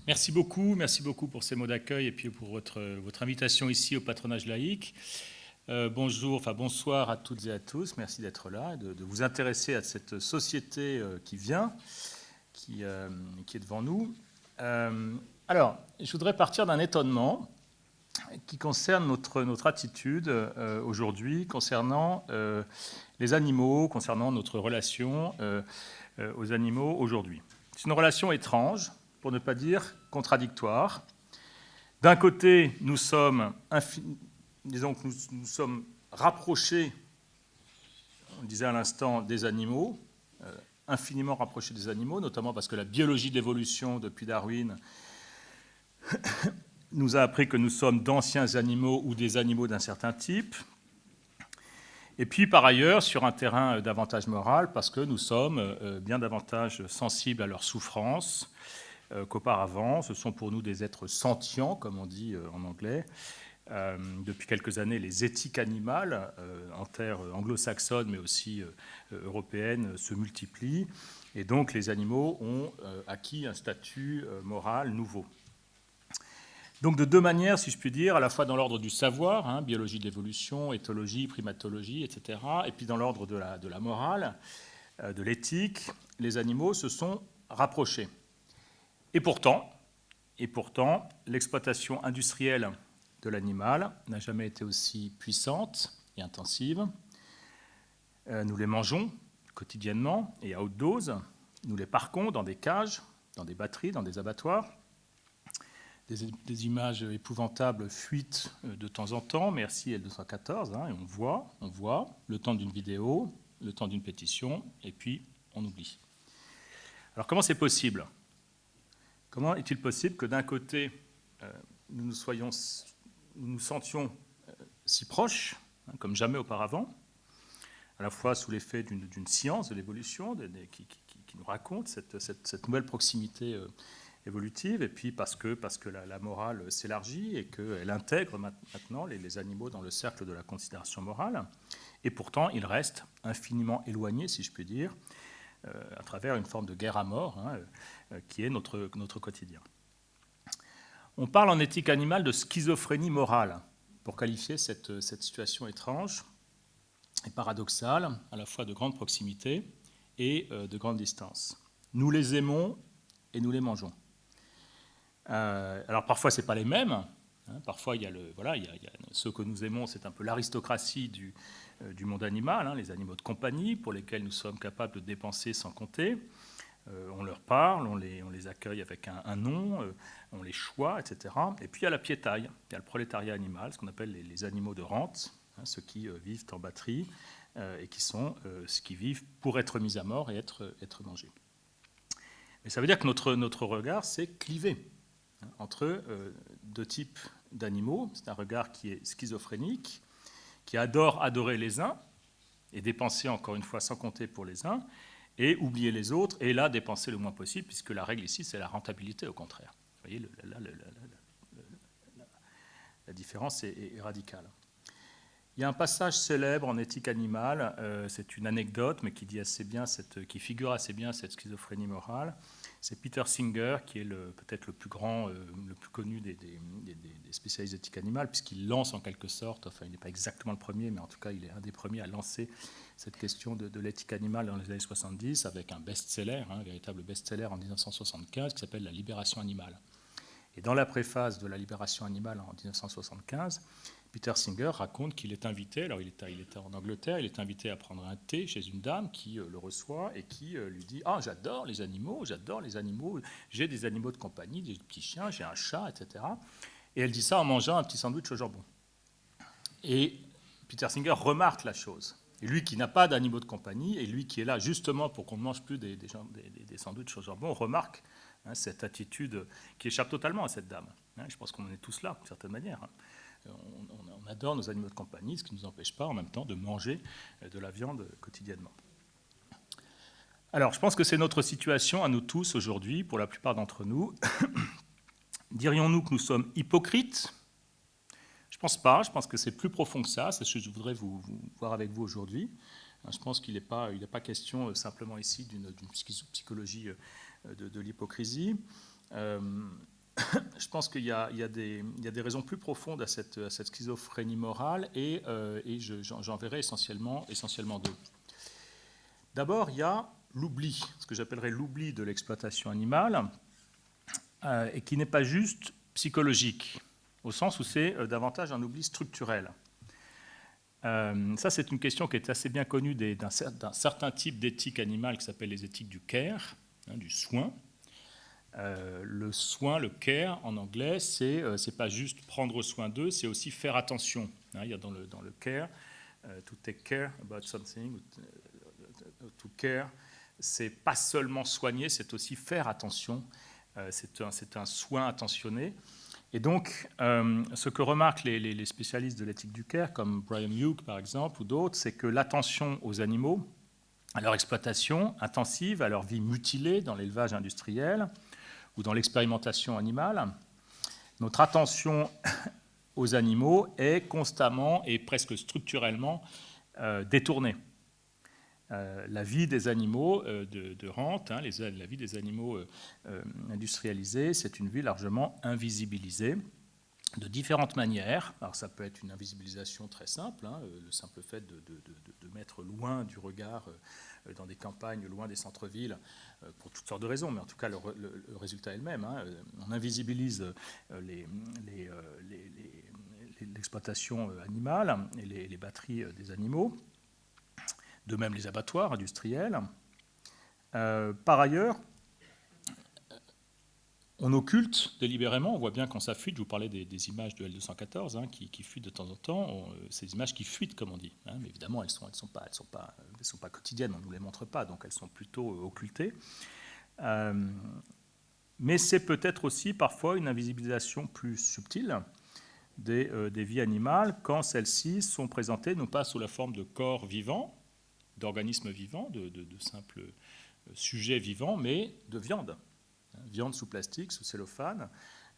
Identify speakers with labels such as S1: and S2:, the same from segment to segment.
S1: Merci beaucoup pour ces mots d'accueil et puis pour votre invitation ici au patronage laïque. Bonsoir à toutes et à tous. Merci d'être là et de vous intéresser à cette société qui vient, qui est devant nous. Je voudrais partir d'un étonnement qui concerne notre attitude aujourd'hui concernant les animaux, concernant notre relation aux animaux aujourd'hui. C'est une relation étrange, pour ne pas dire contradictoire. D'un côté, nous sommes rapprochés, on le disait à l'instant, des animaux, infiniment rapprochés des animaux, notamment parce que la biologie de l'évolution depuis Darwin nous a appris que nous sommes d'anciens animaux ou des animaux d'un certain type. Et puis, par ailleurs, sur un terrain davantage moral, parce que nous sommes bien davantage sensibles à leur souffrance qu'auparavant. Ce sont pour nous des êtres sentients, comme on dit en anglais. Depuis quelques années, les éthiques animales, en terre anglo-saxonne, mais aussi européenne, se multiplient. Et donc, les animaux ont acquis un statut moral nouveau. Donc de deux manières, si je puis dire, à la fois dans l'ordre du savoir, biologie de l'évolution, éthologie, primatologie, etc., et puis dans l'ordre de la morale, de l'éthique, les animaux se sont rapprochés. Et pourtant, l'exploitation industrielle de l'animal n'a jamais été aussi puissante et intensive. Nous les mangeons quotidiennement et à haute dose. Nous les parquons dans des cages, dans des batteries, dans des abattoirs. Des images épouvantables fuitent de temps en temps, merci L214, et on voit le temps d'une vidéo, le temps d'une pétition, et puis on oublie. Alors comment c'est possible ? Comment est-il possible que d'un côté, nous nous sentions si proches, comme jamais auparavant, à la fois sous l'effet d'une science de l'évolution qui nous raconte cette nouvelle proximité évolutive, et puis parce que la morale s'élargit et qu'elle intègre maintenant les animaux dans le cercle de la considération morale, et pourtant ils restent infiniment éloignés, si je puis dire, à travers une forme de guerre à mort qui est notre quotidien. On parle en éthique animale de schizophrénie morale pour qualifier cette situation étrange et paradoxale, à la fois de grande proximité et de grande distance. Nous les aimons et nous les mangeons. Alors parfois c'est pas les mêmes. Parfois il y a ceux que nous aimons, c'est un peu l'aristocratie du monde animal, les animaux de compagnie pour lesquels nous sommes capables de dépenser sans compter. On leur parle, on les accueille avec un nom, on les choisit, etc. Et puis il y a la piétaille, il y a le prolétariat animal, ce qu'on appelle les animaux de rente, ceux qui vivent en batterie et qui sont ceux qui vivent pour être mis à mort et être mangés. Mais ça veut dire que notre regard s'est clivé entre deux types d'animaux. C'est un regard qui est schizophrénique, qui adore adorer les uns et dépenser encore une fois sans compter pour les uns, et oublier les autres, et là dépenser le moins possible, puisque la règle ici c'est la rentabilité au contraire. Vous voyez, la différence est radicale. Il y a un passage célèbre en éthique animale, c'est une anecdote, mais qui qui figure assez bien cette schizophrénie morale. C'est Peter Singer, qui est peut-être le plus grand, le plus connu des spécialistes d'éthique animale, puisqu'il lance en quelque sorte, enfin il n'est pas exactement le premier, mais en tout cas il est un des premiers à lancer cette question de l'éthique animale dans les années 70, avec un best-seller, un véritable best-seller en 1975, qui s'appelle La Libération animale. Et dans la préface de La Libération animale en 1975, Peter Singer raconte qu'il est invité, alors il était en Angleterre, il est invité à prendre un thé chez une dame qui le reçoit et qui lui dit « Ah, j'adore les animaux, j'ai des animaux de compagnie, des petits chiens, j'ai un chat, etc. » Et elle dit ça en mangeant un petit sandwich au jambon. Et Peter Singer remarque la chose. Et lui qui n'a pas d'animaux de compagnie, et lui qui est là justement pour qu'on ne mange plus des sandwichs au jambon, remarque cette attitude qui échappe totalement à cette dame. Je pense qu'on en est tous là, d'une certaine manière. On adore nos animaux de compagnie, ce qui ne nous empêche pas en même temps de manger de la viande quotidiennement. Alors, je pense que c'est notre situation à nous tous aujourd'hui, pour la plupart d'entre nous. Dirions-nous que nous sommes hypocrites ? Je ne pense pas, je pense que c'est plus profond que ça, c'est ce que je voudrais vous voir avec vous aujourd'hui. Je pense qu'il n'est pas question simplement ici d'une psychologie de l'hypocrisie. je pense qu'il y a des raisons plus profondes à cette schizophrénie morale, et j'en verrai essentiellement deux. D'abord, il y a l'oubli, ce que j'appellerais l'oubli de l'exploitation animale, et qui n'est pas juste psychologique, au sens où c'est davantage un oubli structurel. Ça, c'est une question qui est assez bien connue d'un certain type d'éthique animale qui s'appelle les éthiques du care, du soin. Le soin, le care en anglais, c'est pas juste prendre soin d'eux, c'est aussi faire attention. Il y a dans le care, to take care about something, to care, c'est pas seulement soigner, c'est aussi faire attention. C'est un soin attentionné. Et donc, ce que remarquent les spécialistes de l'éthique du care, comme Brian Hughes par exemple, ou d'autres, c'est que l'attention aux animaux, à leur exploitation intensive, à leur vie mutilée dans l'élevage industriel ou dans l'expérimentation animale, notre attention aux animaux est constamment et presque structurellement détournée. La vie des animaux de rente, la vie des animaux industrialisés, c'est une vie largement invisibilisée de différentes manières. Alors ça peut être une invisibilisation très simple, le simple fait de mettre loin du regard dans des campagnes, loin des centres-villes, pour toutes sortes de raisons, mais en tout cas le résultat est le même. On invisibilise l'exploitation animale et les batteries des animaux. De même les abattoirs industriels. Par ailleurs, on occulte délibérément, on voit bien quand ça fuite, je vous parlais des images de L214 qui fuitent de temps en temps, ces images qui fuitent comme on dit, mais évidemment elles sont pas quotidiennes, on ne nous les montre pas, donc elles sont plutôt occultées. Mais c'est peut-être aussi parfois une invisibilisation plus subtile des vies animales quand celles-ci sont présentées non pas sous la forme de corps vivants, d'organismes vivants, de simples sujets vivants, mais de viande. Viande sous plastique, sous cellophane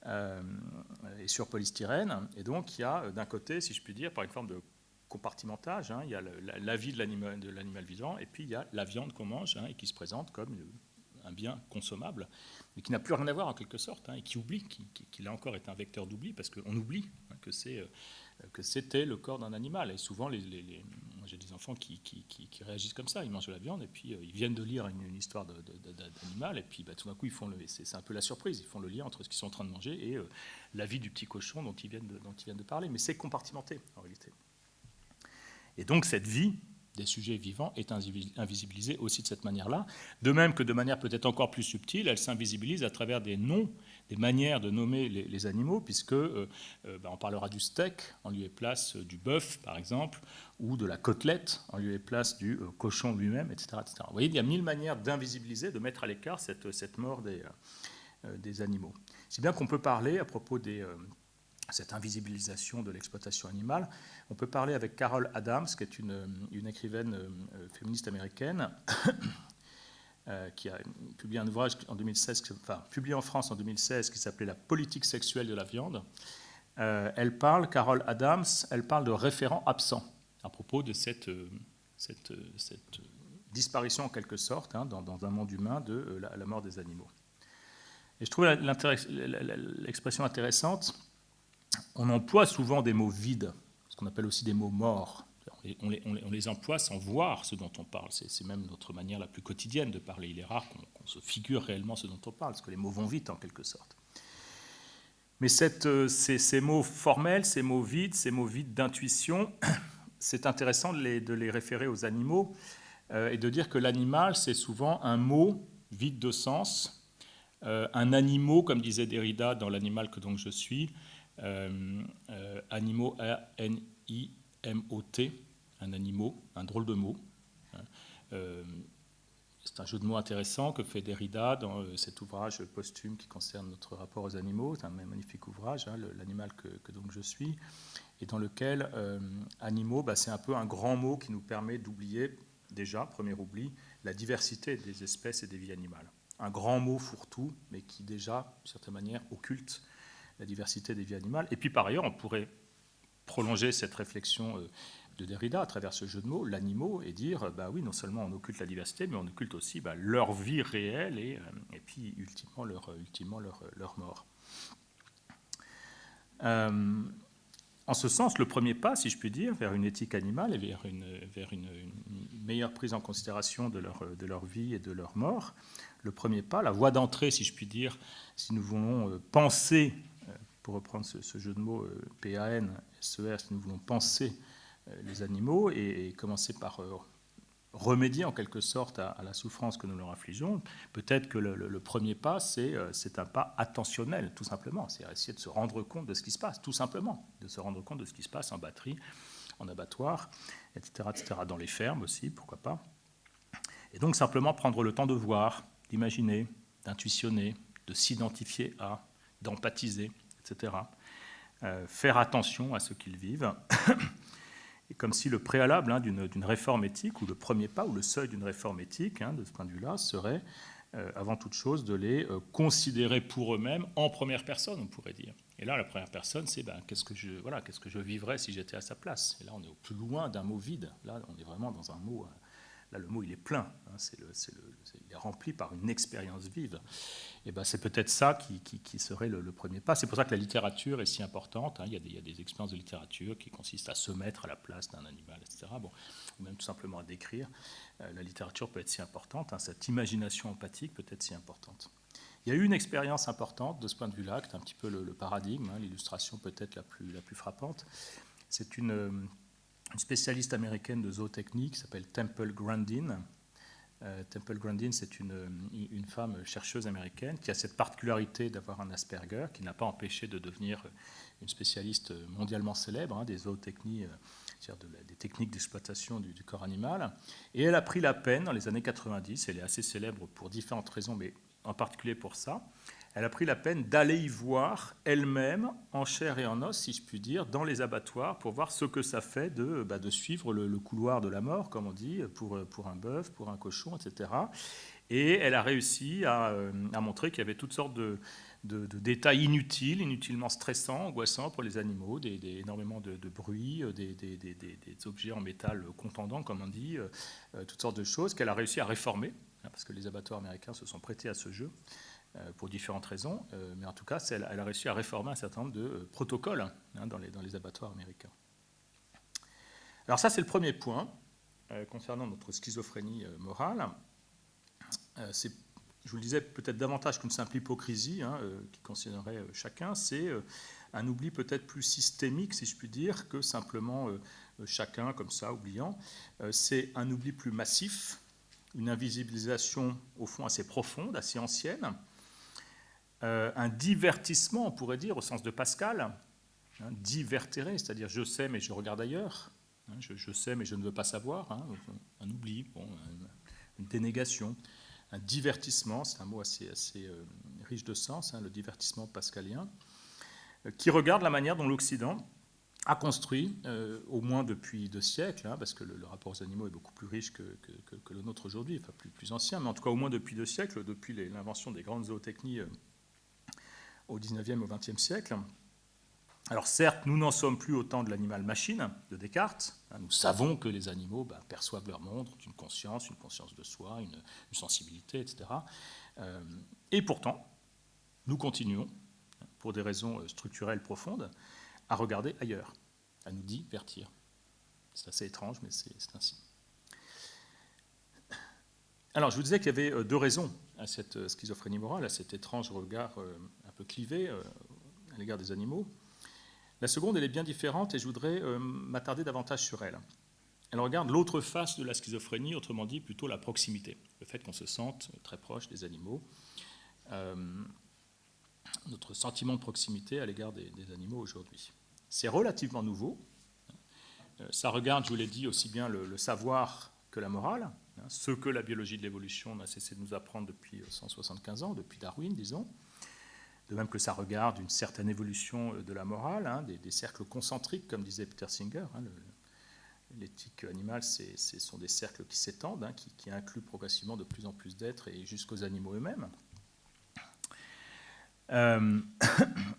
S1: et sur polystyrène. Et donc il y a d'un côté, si je puis dire, par une forme de compartimentage, il y a la vie de l'animal vivant, et puis il y a la viande qu'on mange et qui se présente comme un bien consommable, mais qui n'a plus rien à voir en quelque sorte, et qui oublie, qui là encore est un vecteur d'oubli, parce qu'on oublie que c'était le corps d'un animal. Et souvent, j'ai des enfants qui réagissent comme ça, ils mangent de la viande, et puis ils viennent de lire une histoire d'animal, et puis tout d'un coup, c'est un peu la surprise, ils font le lien entre ce qu'ils sont en train de manger et la vie du petit cochon dont ils viennent de parler. Mais c'est compartimenté, en réalité. Et donc, cette vie des sujets vivants est invisibilisée aussi de cette manière-là, de même que de manière peut-être encore plus subtile, elle s'invisibilise à travers des noms, des manières de nommer les animaux, puisque on parlera du steak en lieu et place du bœuf, par exemple, ou de la côtelette en lieu et place du cochon lui-même, etc., etc. Vous voyez, il y a mille manières d'invisibiliser, de mettre à l'écart cette mort des animaux. Si bien qu'on peut parler, à propos cette invisibilisation de l'exploitation animale, on peut parler avec Carol Adams, qui est une écrivaine féministe américaine, qui a publié un ouvrage en 2016, publié en France en 2016, qui s'appelait « La politique sexuelle de la viande ». Carol Adams, elle parle de référents absents à propos de cette disparition en quelque sorte dans un monde humain de la mort des animaux. Et je trouve l'expression intéressante. On emploie souvent des mots vides, ce qu'on appelle aussi des mots morts. On les emploie sans voir ce dont on parle. C'est même notre manière la plus quotidienne de parler. Il est rare qu'on se figure réellement ce dont on parle, parce que les mots vont vite en quelque sorte. Mais ces mots formels, ces mots vides d'intuition, c'est intéressant de les référer aux animaux et de dire que l'animal, c'est souvent un mot vide de sens, un animal, comme disait Derrida dans L'animal que donc je suis, animaux, A-N-I-M-O-T, un animal, un drôle de mot. C'est un jeu de mots intéressant que fait Derrida dans cet ouvrage posthume qui concerne notre rapport aux animaux. C'est un magnifique ouvrage, L'animal que donc je suis, et dans lequel animaux, c'est un peu un grand mot qui nous permet d'oublier, déjà, premier oubli, la diversité des espèces et des vies animales. Un grand mot fourre-tout, mais qui déjà, d'une certaine manière, occulte la diversité des vies animales. Et puis par ailleurs, on pourrait prolonger cette réflexion de Derrida à travers ce jeu de mots, l'animaux, et dire, oui, non seulement on occulte la diversité, mais on occulte aussi leur vie réelle et puis ultimement leur mort. En ce sens, le premier pas, si je puis dire, vers une éthique animale et vers une meilleure prise en considération de leur vie et de leur mort, le premier pas, la voie d'entrée, si je puis dire, si nous voulons penser, pour reprendre ce jeu de mots PAN-SER, si nous voulons penser les animaux et commencer par remédier en quelque sorte à la souffrance que nous leur infligeons, peut-être que le premier pas, c'est un pas attentionnel, tout simplement. C'est essayer de se rendre compte de ce qui se passe, tout simplement, de se rendre compte de ce qui se passe en batterie, en abattoir, etc., dans les fermes aussi, pourquoi pas. Et donc simplement prendre le temps de voir, d'imaginer, d'intuitionner, de s'identifier à, d'empathiser, etc. Faire attention à ce qu'ils vivent. Et comme si le préalable d'une réforme éthique, ou le premier pas, ou le seuil d'une réforme éthique, de ce point de vue-là, serait avant toute chose de les considérer pour eux-mêmes en première personne, on pourrait dire. Et là, la première personne, c'est qu'est-ce que je vivrais si j'étais à sa place. Et là, on est au plus loin d'un mot vide. Là, on est vraiment dans un mot. Là, le mot, il est plein. Il est rempli par une expérience vive. Et c'est peut-être ça qui serait le premier pas. C'est pour ça que la littérature est si importante. Il y a des expériences de littérature qui consistent à se mettre à la place d'un animal, etc. Ou même tout simplement à décrire. La littérature peut être si importante. Cette imagination empathique peut être si importante. Il y a eu une expérience importante de ce point de vue-là, qui est un petit peu le paradigme, l'illustration peut-être la plus frappante. C'est une spécialiste américaine de zootechnie qui s'appelle Temple Grandin. Temple Grandin, c'est une femme chercheuse américaine qui a cette particularité d'avoir un Asperger, qui n'a pas empêché de devenir une spécialiste mondialement célèbre des zootechnies, c'est-à-dire des techniques d'exploitation du corps animal. Et elle a pris la peine, dans les années 90, elle est assez célèbre pour différentes raisons, mais en particulier pour ça, elle a pris la peine d'aller y voir elle-même, en chair et en os, si je puis dire, dans les abattoirs, pour voir ce que ça fait de suivre le couloir de la mort, comme on dit, pour un bœuf, pour un cochon, etc. Et elle a réussi à montrer qu'il y avait toutes sortes de détails inutilement stressants, angoissants pour les animaux, énormément de bruit, des objets en métal contondants, comme on dit, toutes sortes de choses qu'elle a réussi à réformer, parce que les abattoirs américains se sont prêtés à ce jeu, pour différentes raisons, mais en tout cas, elle a réussi à réformer un certain nombre de protocoles dans les abattoirs américains. Alors ça, c'est le premier point concernant notre schizophrénie morale. Je vous le disais, peut-être davantage qu'une simple hypocrisie qui concernerait chacun, c'est un oubli peut-être plus systémique, si je puis dire, que simplement chacun comme ça, oubliant. C'est un oubli plus massif, une invisibilisation au fond assez profonde, assez ancienne, un divertissement, on pourrait dire, au sens de Pascal, divertere, c'est-à-dire je sais mais je regarde ailleurs, je sais mais je ne veux pas savoir, un oubli, une dénégation, un divertissement, c'est un mot assez riche de sens, le divertissement pascalien, qui regarde la manière dont l'Occident a construit, au moins depuis 2 siècles, parce que le rapport aux animaux est beaucoup plus riche que le nôtre aujourd'hui, enfin plus ancien, mais en tout cas au moins depuis 2 siècles, depuis l'invention des grandes zootechnies au 19e, au 20e siècle. Alors certes, nous n'en sommes plus au temps de l'animal-machine de Descartes. Nous savons que les animaux perçoivent leur monde, ont une conscience de soi, une sensibilité, etc. Et pourtant, nous continuons, pour des raisons structurelles profondes, à regarder ailleurs, à nous divertir. C'est assez étrange, mais c'est ainsi. Alors, je vous disais qu'il y avait 2 raisons à cette schizophrénie morale, à cet étrange regard un peu clivé à l'égard des animaux. La seconde, elle est bien différente et je voudrais m'attarder davantage sur elle. Elle regarde l'autre face de la schizophrénie, autrement dit plutôt la proximité, le fait qu'on se sente très proche des animaux, notre sentiment de proximité à l'égard des animaux aujourd'hui. C'est relativement nouveau. Ça regarde, je vous l'ai dit, aussi bien le savoir que la morale, ce que la biologie de l'évolution n'a cessé de nous apprendre depuis 175 ans, depuis Darwin, disons. De même que ça regarde une certaine évolution de la morale, des cercles concentriques, comme disait Peter Singer. L'éthique animale, ce sont des cercles qui s'étendent, qui incluent progressivement de plus en plus d'êtres et jusqu'aux animaux eux-mêmes.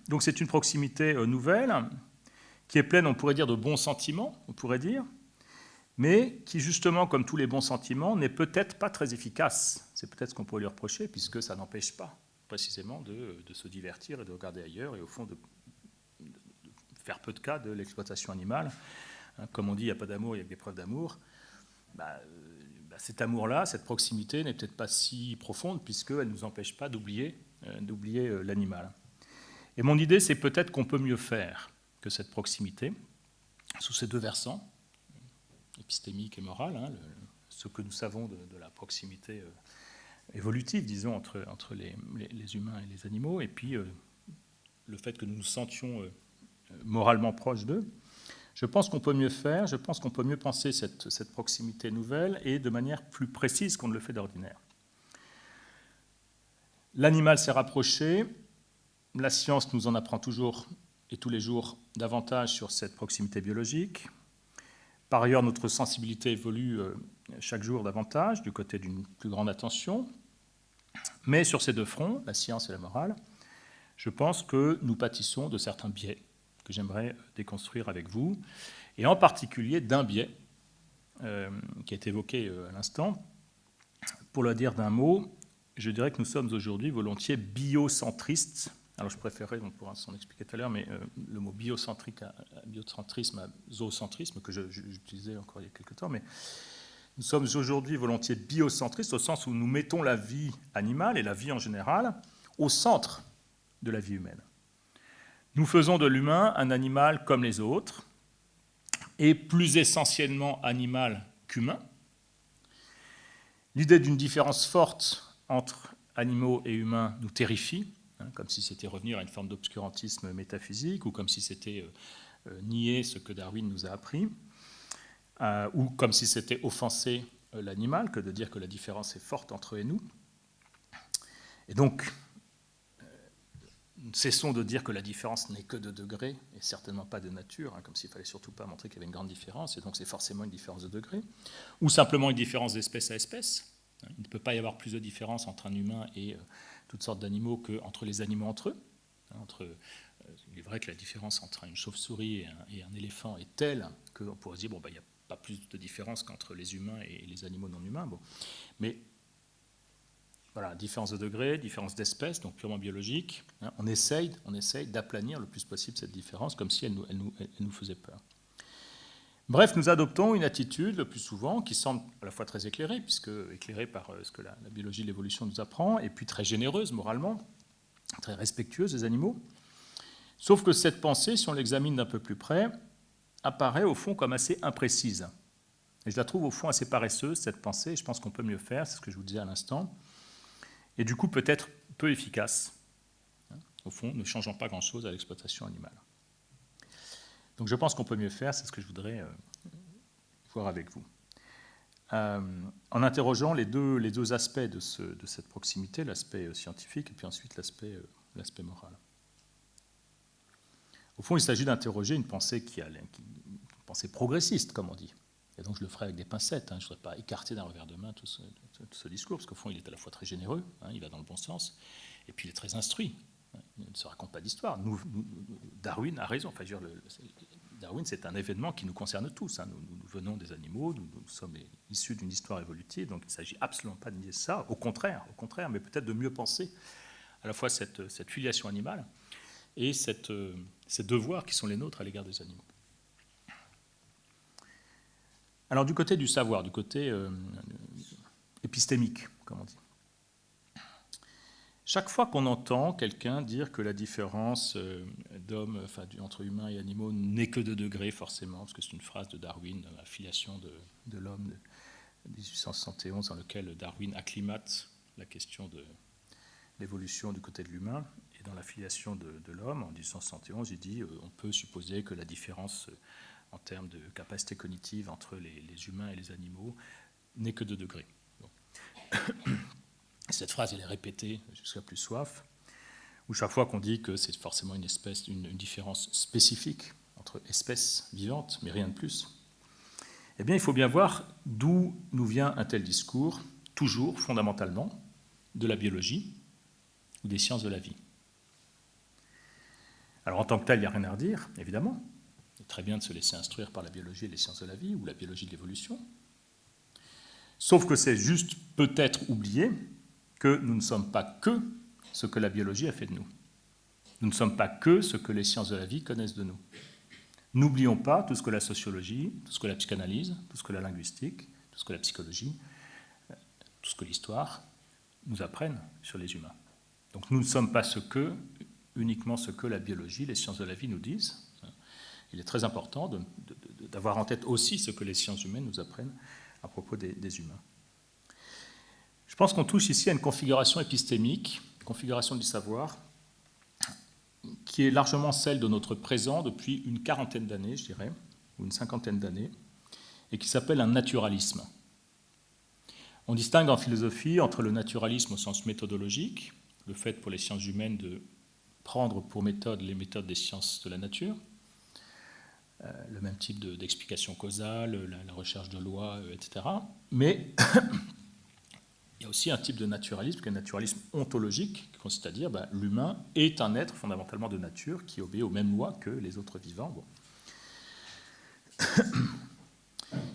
S1: Donc c'est une proximité nouvelle, qui est pleine, on pourrait dire, de bons sentiments, on pourrait dire, mais qui, justement, comme tous les bons sentiments, n'est peut-être pas très efficace. C'est peut-être ce qu'on pourrait lui reprocher, puisque ça n'empêche pas, précisément, de se divertir et de regarder ailleurs, et au fond, faire peu de cas de l'exploitation animale. Comme on dit, il n'y a pas d'amour, il y a que des preuves d'amour. Cet amour-là, cette proximité n'est peut-être pas si profonde puisqu'elle ne nous empêche pas d'oublier l'animal. Et mon idée, c'est peut-être qu'on peut mieux faire que cette proximité sous ces deux versants, épistémique et moral, ce que nous savons de la proximité évolutive, disons, entre les humains et les animaux, et puis le fait que nous nous sentions moralement proches d'eux. Je pense qu'on peut mieux faire, je pense qu'on peut mieux penser cette proximité nouvelle et de manière plus précise qu'on ne le fait d'ordinaire. L'animal s'est rapproché, la science nous en apprend toujours et tous les jours davantage sur cette proximité biologique. Par ailleurs, notre sensibilité évolue chaque jour davantage du côté d'une plus grande attention. Mais sur ces deux fronts, la science et la morale, je pense que nous pâtissons de certains biais que j'aimerais déconstruire avec vous, et en particulier d'un biais qui a été évoqué à l'instant. Pour le dire d'un mot, je dirais que nous sommes aujourd'hui volontiers biocentristes. Alors je préférais, on pourra s'en expliquer tout à l'heure, mais le mot biocentrisme à zoocentrisme, que j'utilisais encore il y a quelques temps, mais nous sommes aujourd'hui volontiers biocentristes au sens où nous mettons la vie animale et la vie en général au centre de la vie humaine. Nous faisons de l'humain un animal comme les autres, et plus essentiellement animal qu'humain. L'idée d'une différence forte entre animaux et humains nous terrifie, comme si c'était revenir à une forme d'obscurantisme métaphysique, ou comme si c'était nier ce que Darwin nous a appris, ou comme si c'était offenser l'animal, que de dire que la différence est forte entre eux et nous. Et donc, cessons de dire que la différence n'est que de degrés, et certainement pas de nature, comme s'il ne fallait surtout pas montrer qu'il y avait une grande différence, et donc c'est forcément une différence de degrés, ou simplement une différence d'espèce à espèce. Il ne peut pas y avoir plus de différence entre un humain et toutes sortes d'animaux qu'entre les animaux entre eux. Il est vrai que la différence entre une chauve-souris et un éléphant est telle qu'on pourrait se dire il n'y a pas plus de différence qu'entre les humains et les animaux non humains. Bon. Mais voilà, différence de degré, différence d'espèce, donc purement biologique. On essaye d'aplanir le plus possible cette différence, comme si elle nous faisait peur. Bref, nous adoptons une attitude, le plus souvent, qui semble à la fois très éclairée, puisque éclairée par ce que la biologie de l'évolution nous apprend, et puis très généreuse moralement, très respectueuse des animaux. Sauf que cette pensée, si on l'examine d'un peu plus près, apparaît au fond comme assez imprécise. Et je la trouve au fond assez paresseuse, cette pensée, et je pense qu'on peut mieux faire, c'est ce que je vous disais à l'instant, et du coup peut-être peu efficace, au fond, ne changeant pas grand-chose à l'exploitation animale. Donc je pense qu'on peut mieux faire, c'est ce que je voudrais voir avec vous. En interrogeant les deux aspects de cette proximité, l'aspect scientifique et puis ensuite l'aspect moral. Au fond, il s'agit d'interroger une pensée une pensée progressiste, comme on dit. Et donc je le ferai avec des pincettes. Je ne voudrais pas écarter d'un revers de main tout ce discours, parce qu'au fond, il est à la fois très généreux, il va dans le bon sens, et puis il est très instruit. Il ne se raconte pas d'histoire. Darwin a raison. Enfin, Darwin, c'est un événement qui nous concerne tous. Nous venons des animaux, nous sommes issus d'une histoire évolutive, donc il ne s'agit absolument pas de nier ça. Au contraire, mais peut-être de mieux penser à la fois cette filiation animale et ces devoirs qui sont les nôtres à l'égard des animaux. Alors du côté du savoir, du côté épistémique, comme on dit. Chaque fois qu'on entend quelqu'un dire que la différence entre humains et animaux n'est que de degrés, forcément, parce que c'est une phrase de Darwin, la filiation de l'homme de 1871, dans lequel Darwin acclimate la question de l'évolution du côté de l'humain, et dans la filiation de l'homme, en 1871, il dit on peut supposer que la différence en termes de capacité cognitive entre les humains et les animaux n'est que de degrés. Bon. Cette phrase, elle est répétée jusqu'à plus soif, où chaque fois qu'on dit que c'est forcément une différence spécifique entre espèces vivantes, mais rien de plus, eh bien, il faut bien voir d'où nous vient un tel discours, toujours, fondamentalement, de la biologie ou des sciences de la vie. Alors, en tant que tel, il n'y a rien à redire, évidemment. C'est très bien de se laisser instruire par la biologie et les sciences de la vie, ou la biologie de l'évolution. Sauf que c'est juste peut-être oublier que nous ne sommes pas que ce que la biologie a fait de nous. Nous ne sommes pas que ce que les sciences de la vie connaissent de nous. N'oublions pas tout ce que la sociologie, tout ce que la psychanalyse, tout ce que la linguistique, tout ce que la psychologie, tout ce que l'histoire nous apprennent sur les humains. Donc nous ne sommes pas uniquement ce que la biologie, les sciences de la vie nous disent. Il est très important d'avoir en tête aussi ce que les sciences humaines nous apprennent à propos des humains. Je pense qu'on touche ici à une configuration épistémique, configuration du savoir, qui est largement celle de notre présent depuis une quarantaine d'années, je dirais, ou une cinquantaine d'années, et qui s'appelle un naturalisme. On distingue en philosophie entre le naturalisme au sens méthodologique, le fait pour les sciences humaines de prendre pour méthode les méthodes des sciences de la nature, le même type d'explication causale, la recherche de lois, etc. Mais il y a aussi un type de naturalisme, qui est un naturalisme ontologique, qui consiste à dire que l'humain est un être fondamentalement de nature qui obéit aux mêmes lois que les autres vivants. Bon.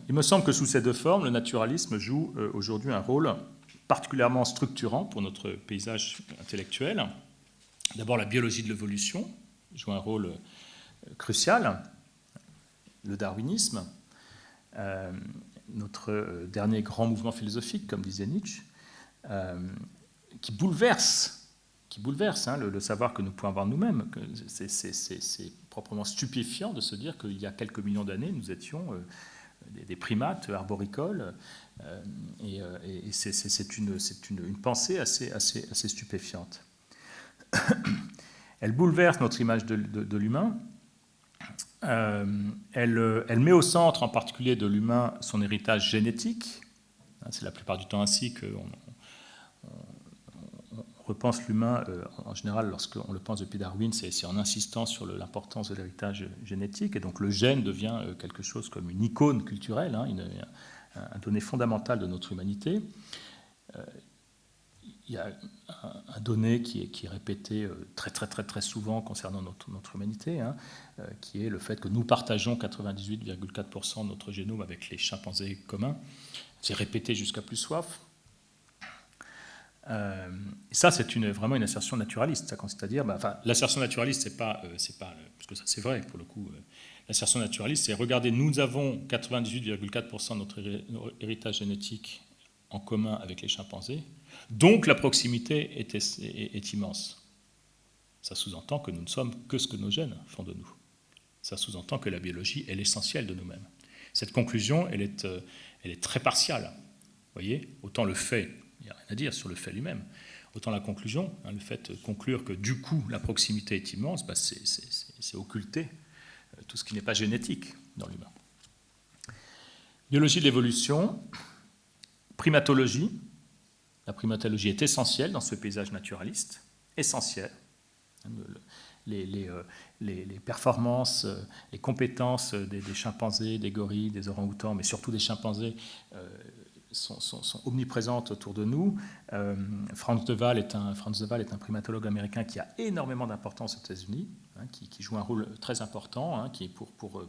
S1: Il me semble que sous ces deux formes, le naturalisme joue aujourd'hui un rôle particulièrement structurant pour notre paysage intellectuel. D'abord, la biologie de l'évolution joue un rôle crucial. Le darwinisme, notre dernier grand mouvement philosophique, comme disait Nietzsche, qui bouleverse le savoir que nous pouvons avoir nous-mêmes. C'est proprement stupéfiant de se dire qu'il y a quelques millions d'années, nous étions des primates arboricoles, et c'est une pensée assez stupéfiante. Elle bouleverse notre image de l'humain. Elle met au centre en particulier de l'humain son héritage génétique. C'est la plupart du temps ainsi qu'on repense l'humain, en général, lorsqu'on le pense depuis Darwin, c'est en insistant sur l'importance de l'héritage génétique. Et donc le gène devient quelque chose comme une icône culturelle, un donné fondamental de notre humanité. Il y a un donné qui est répété très souvent concernant notre humanité, qui est le fait que nous partageons 98,4% de notre génome avec les chimpanzés communs. C'est répété jusqu'à plus soif. Et ça, c'est vraiment une assertion naturaliste. Ça consiste à dire, l'assertion naturaliste, c'est pas parce que ça c'est vrai pour le coup. L'assertion naturaliste, c'est regardez, nous avons 98,4% de notre héritage génétique en commun avec les chimpanzés, donc la proximité est immense. Ça sous-entend que nous ne sommes que ce que nos gènes font de nous. Ça sous-entend que la biologie est l'essentiel de nous-mêmes. Cette conclusion, elle est très partiale. Vous voyez, autant le fait, il n'y a rien à dire sur le fait lui-même, autant la conclusion, le fait de conclure que du coup la proximité est immense, c'est occulter tout ce qui n'est pas génétique dans l'humain. Biologie de l'évolution, primatologie. La primatologie est essentielle dans ce paysage naturaliste, essentielle. Les performances, les compétences des chimpanzés, des gorilles, des orang-outans, mais surtout des chimpanzés, sont omniprésentes autour de nous. Franz de Waal est un primatologue américain qui a énormément d'importance aux États-Unis, qui joue un rôle très important, qui est pour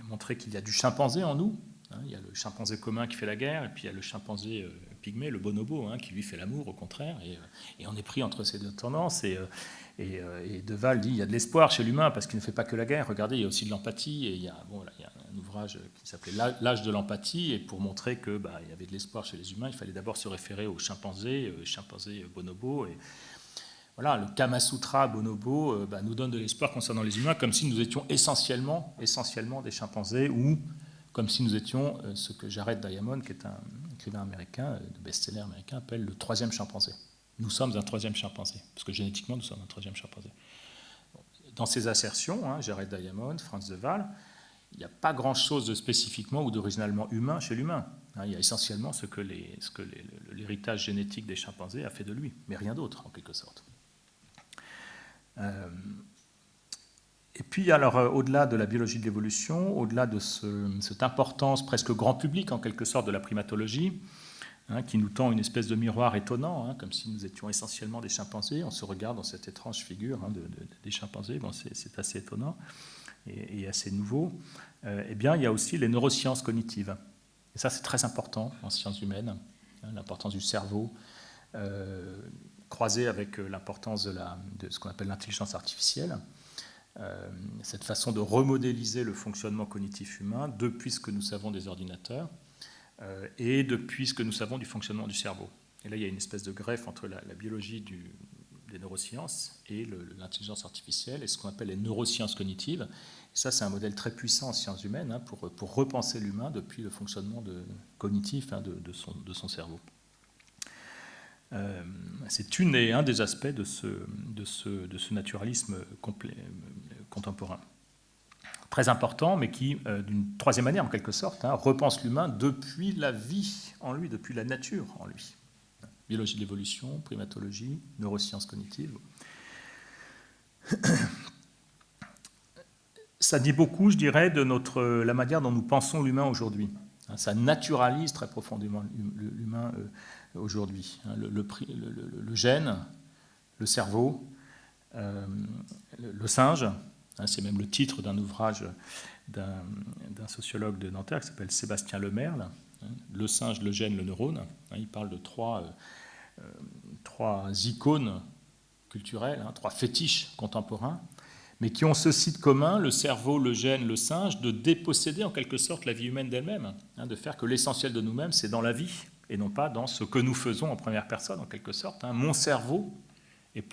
S1: montrer qu'il y a du chimpanzé en nous. Il y a le chimpanzé commun qui fait la guerre, et puis il y a le chimpanzé pygmée, le bonobo, qui lui fait l'amour, au contraire. Et on est pris entre ces deux tendances. Et de Waal dit il y a de l'espoir chez l'humain parce qu'il ne fait pas que la guerre. Regardez, il y a aussi de l'empathie. Et il y a un ouvrage qui s'appelait L'âge de l'empathie. Et pour montrer qu'il y avait de l'espoir chez les humains, il fallait d'abord se référer aux chimpanzés, bonobo. Et voilà, le Kama Sutra bonobo nous donne de l'espoir concernant les humains, comme si nous étions essentiellement des chimpanzés, ou comme si nous étions ce que Jared Diamond, qui est un écrivain américain, de best-seller américain, appelle le troisième chimpanzé. Nous sommes un troisième chimpanzé, parce que génétiquement, nous sommes un troisième chimpanzé. Dans ces assertions, Jared Diamond, Franz de Waal, il n'y a pas grand-chose de spécifiquement ou d'originalement humain chez l'humain. Il y a essentiellement ce que l'héritage génétique des chimpanzés a fait de lui, mais rien d'autre, en quelque sorte. Et puis, alors, au-delà de la biologie de l'évolution, au-delà de cette importance presque grand public, en quelque sorte, de la primatologie, qui nous tend une espèce de miroir étonnant, comme si nous étions essentiellement des chimpanzés, on se regarde dans cette étrange figure des chimpanzés, c'est assez étonnant et assez nouveau. Eh bien, il y a aussi les neurosciences cognitives. Et ça, c'est très important en sciences humaines, l'importance du cerveau, croisée avec l'importance de ce qu'on appelle l'intelligence artificielle. cette façon de remodéliser le fonctionnement cognitif humain depuis ce que nous savons des ordinateurs et depuis ce que nous savons du fonctionnement du cerveau. Et là, il y a une espèce de greffe entre la biologie des neurosciences et l'intelligence artificielle et ce qu'on appelle les neurosciences cognitives. Et ça, c'est un modèle très puissant en sciences humaines hein, pour repenser l'humain depuis le fonctionnement cognitif hein, de son cerveau. C'est un des aspects de ce naturalisme contemporain. Très important, mais qui, d'une troisième manière en quelque sorte, hein, repense l'humain depuis la vie en lui, depuis la nature en lui. Biologie de l'évolution, primatologie, neurosciences cognitives. Ça dit beaucoup, je dirais, de la manière dont nous pensons l'humain aujourd'hui. Ça naturalise très profondément l'humain aujourd'hui. Le gène, le cerveau, le singe, c'est même le titre d'un ouvrage d'un sociologue de Nanterre qui s'appelle Sébastien Lemerle, le singe, le gène, le neurone. Il parle de trois icônes culturelles, trois fétiches contemporains, mais qui ont ceci de commun, le cerveau, le gène, le singe, de déposséder en quelque sorte la vie humaine d'elle-même, de faire que l'essentiel de nous-mêmes, c'est dans la vie, et non pas dans ce que nous faisons en première personne, en quelque sorte. Mon cerveau est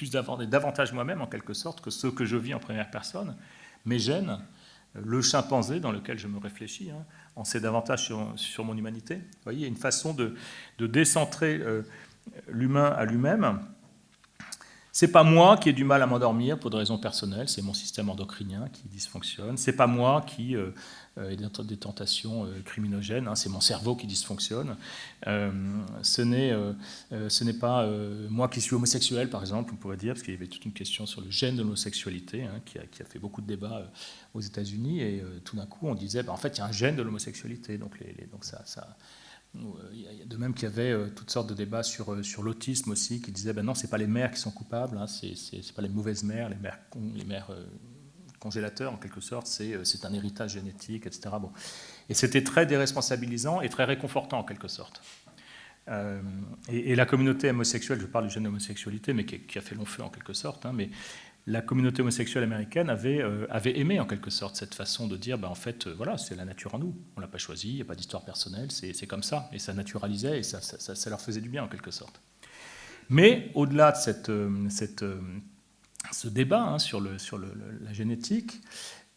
S1: davantage moi-même, en quelque sorte, que ce que je vis en première personne. Mes gènes, le chimpanzé dans lequel je me réfléchis, en sait davantage sur mon humanité. Vous voyez, il y a une façon de décentrer l'humain à lui-même. C'est pas moi qui ai du mal à m'endormir pour des raisons personnelles, c'est mon système endocrinien qui dysfonctionne. C'est pas moi qui ai des tentations criminogènes, c'est mon cerveau qui dysfonctionne. Ce n'est pas moi qui suis homosexuel, par exemple, on pourrait dire, parce qu'il y avait toute une question sur le gène de l'homosexualité qui a fait beaucoup de débats aux États-Unis, et tout d'un coup on disait, en fait, il y a un gène de l'homosexualité, donc ça de même qu'il y avait toutes sortes de débats sur l'autisme aussi, qui disaient non, ce n'est pas les mères qui sont coupables, c'est pas les mauvaises mères, les mères congélateurs en quelque sorte, c'est un héritage génétique, etc. Bon. Et c'était très déresponsabilisant et très réconfortant en quelque sorte. Et la communauté homosexuelle, je parle du gène de l'homosexualité, mais qui a fait long feu en quelque sorte, mais la communauté homosexuelle américaine avait aimé en quelque sorte cette façon de dire, en fait, voilà, c'est la nature en nous, on ne l'a pas choisi, il n'y a pas d'histoire personnelle, c'est comme ça, et ça naturalisait, et ça leur faisait du bien en quelque sorte. Mais au-delà de ce débat sur la génétique,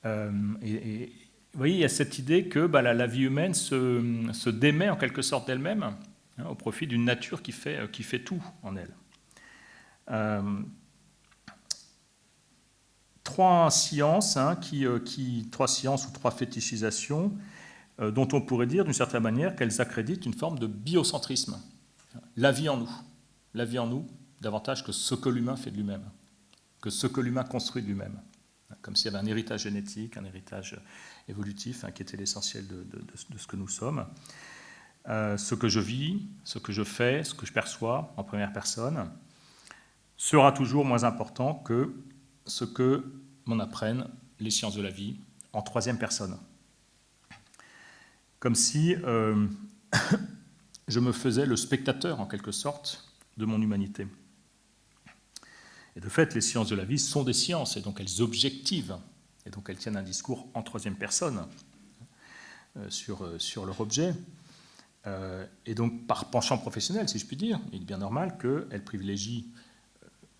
S1: et vous voyez, il y a cette idée que la vie humaine se démet en quelque sorte d'elle-même au profit d'une nature qui fait tout en elle. Trois sciences, trois sciences ou trois fétichisations, dont on pourrait dire d'une certaine manière qu'elles accréditent une forme de biocentrisme. La vie en nous, davantage que ce que l'humain fait de lui-même, que ce que l'humain construit de lui-même. Comme s'il y avait un héritage génétique, un héritage évolutif qui était l'essentiel de ce que nous sommes. Ce que je vis, ce que je fais, ce que je perçois en première personne, sera toujours moins important que ce que m'en apprennent les sciences de la vie en troisième personne. Comme si je me faisais le spectateur, en quelque sorte, de mon humanité. Et de fait, les sciences de la vie sont des sciences, et donc elles objectivent, et donc elles tiennent un discours en troisième personne sur leur objet. Et donc, par penchant professionnel, si je puis dire, il est bien normal qu'elles privilégient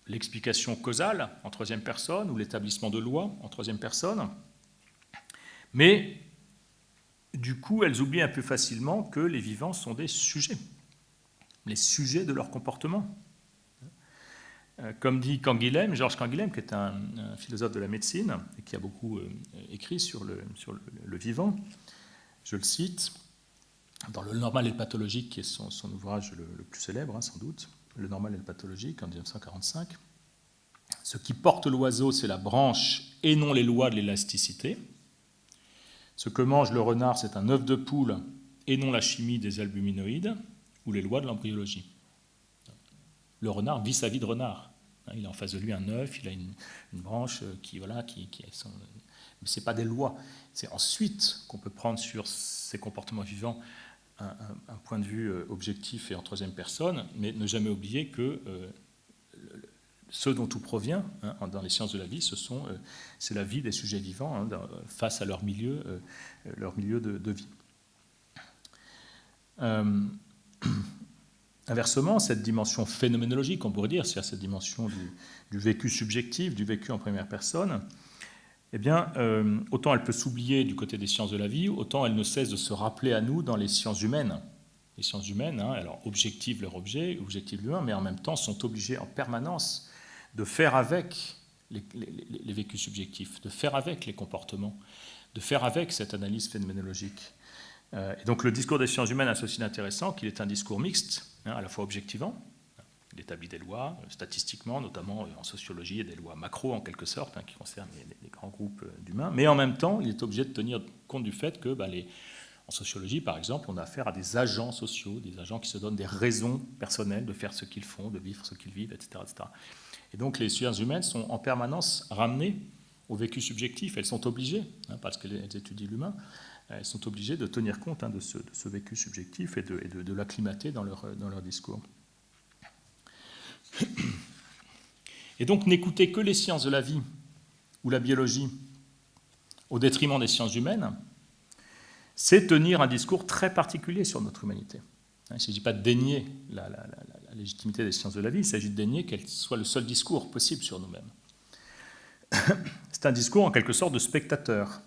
S1: l'explication causale en troisième personne ou l'établissement de lois en troisième personne. Mais du coup, elles oublient un peu facilement que les vivants sont des sujets, les sujets de leur comportement. Comme dit Georges Canguilhem, qui est un philosophe de la médecine et qui a beaucoup écrit sur le vivant, je le cite, dans Le Normal et le Pathologique, qui est son ouvrage le plus célèbre, sans doute, Le Normal et le Pathologique, en 1945. Ce qui porte l'oiseau, c'est la branche et non les lois de l'élasticité. Ce que mange le renard, c'est un œuf de poule et non la chimie des albuminoïdes ou les lois de l'embryologie. Le renard vit sa vie de renard. Il a en face de lui un œuf, il a une branche qui est son... Mais ce n'est pas des lois. C'est ensuite qu'on peut prendre sur ces comportements vivants un point de vue objectif et en troisième personne, mais ne jamais oublier que ce dont tout provient dans les sciences de la vie, c'est la vie des sujets vivants face à leur milieu de vie. Inversement, cette dimension phénoménologique, on pourrait dire, c'est-à-dire cette dimension du vécu subjectif, du vécu en première personne, eh bien, autant elle peut s'oublier du côté des sciences de la vie, autant elle ne cesse de se rappeler à nous dans les sciences humaines. Les sciences humaines, alors objectivent leur objet, objectivent l'humain, mais en même temps sont obligées en permanence de faire avec les vécus subjectifs, de faire avec les comportements, de faire avec cette analyse phénoménologique. Et donc le discours des sciences humaines a ceci d'intéressant qu'il est un discours mixte, à la fois objectivant, il établit des lois, statistiquement, notamment en sociologie, et des lois macro en quelque sorte, qui concernent les grands groupes d'humains, mais en même temps il est obligé de tenir compte du fait que en sociologie, par exemple, on a affaire à des agents sociaux, des agents qui se donnent des raisons personnelles de faire ce qu'ils font, de vivre ce qu'ils vivent, etc., etc. Et donc les sciences humaines sont en permanence ramenées au vécu subjectif, elles sont obligées, parce qu'elles étudient l'humain, elles sont obligées de tenir compte de ce vécu subjectif et de l'acclimater dans leur discours. Et donc n'écouter que les sciences de la vie ou la biologie au détriment des sciences humaines, c'est tenir un discours très particulier sur notre humanité. Il ne s'agit pas de dénier la légitimité des sciences de la vie, il s'agit de dénier qu'elle soit le seul discours possible sur nous-mêmes. C'est un discours en quelque sorte de spectateur.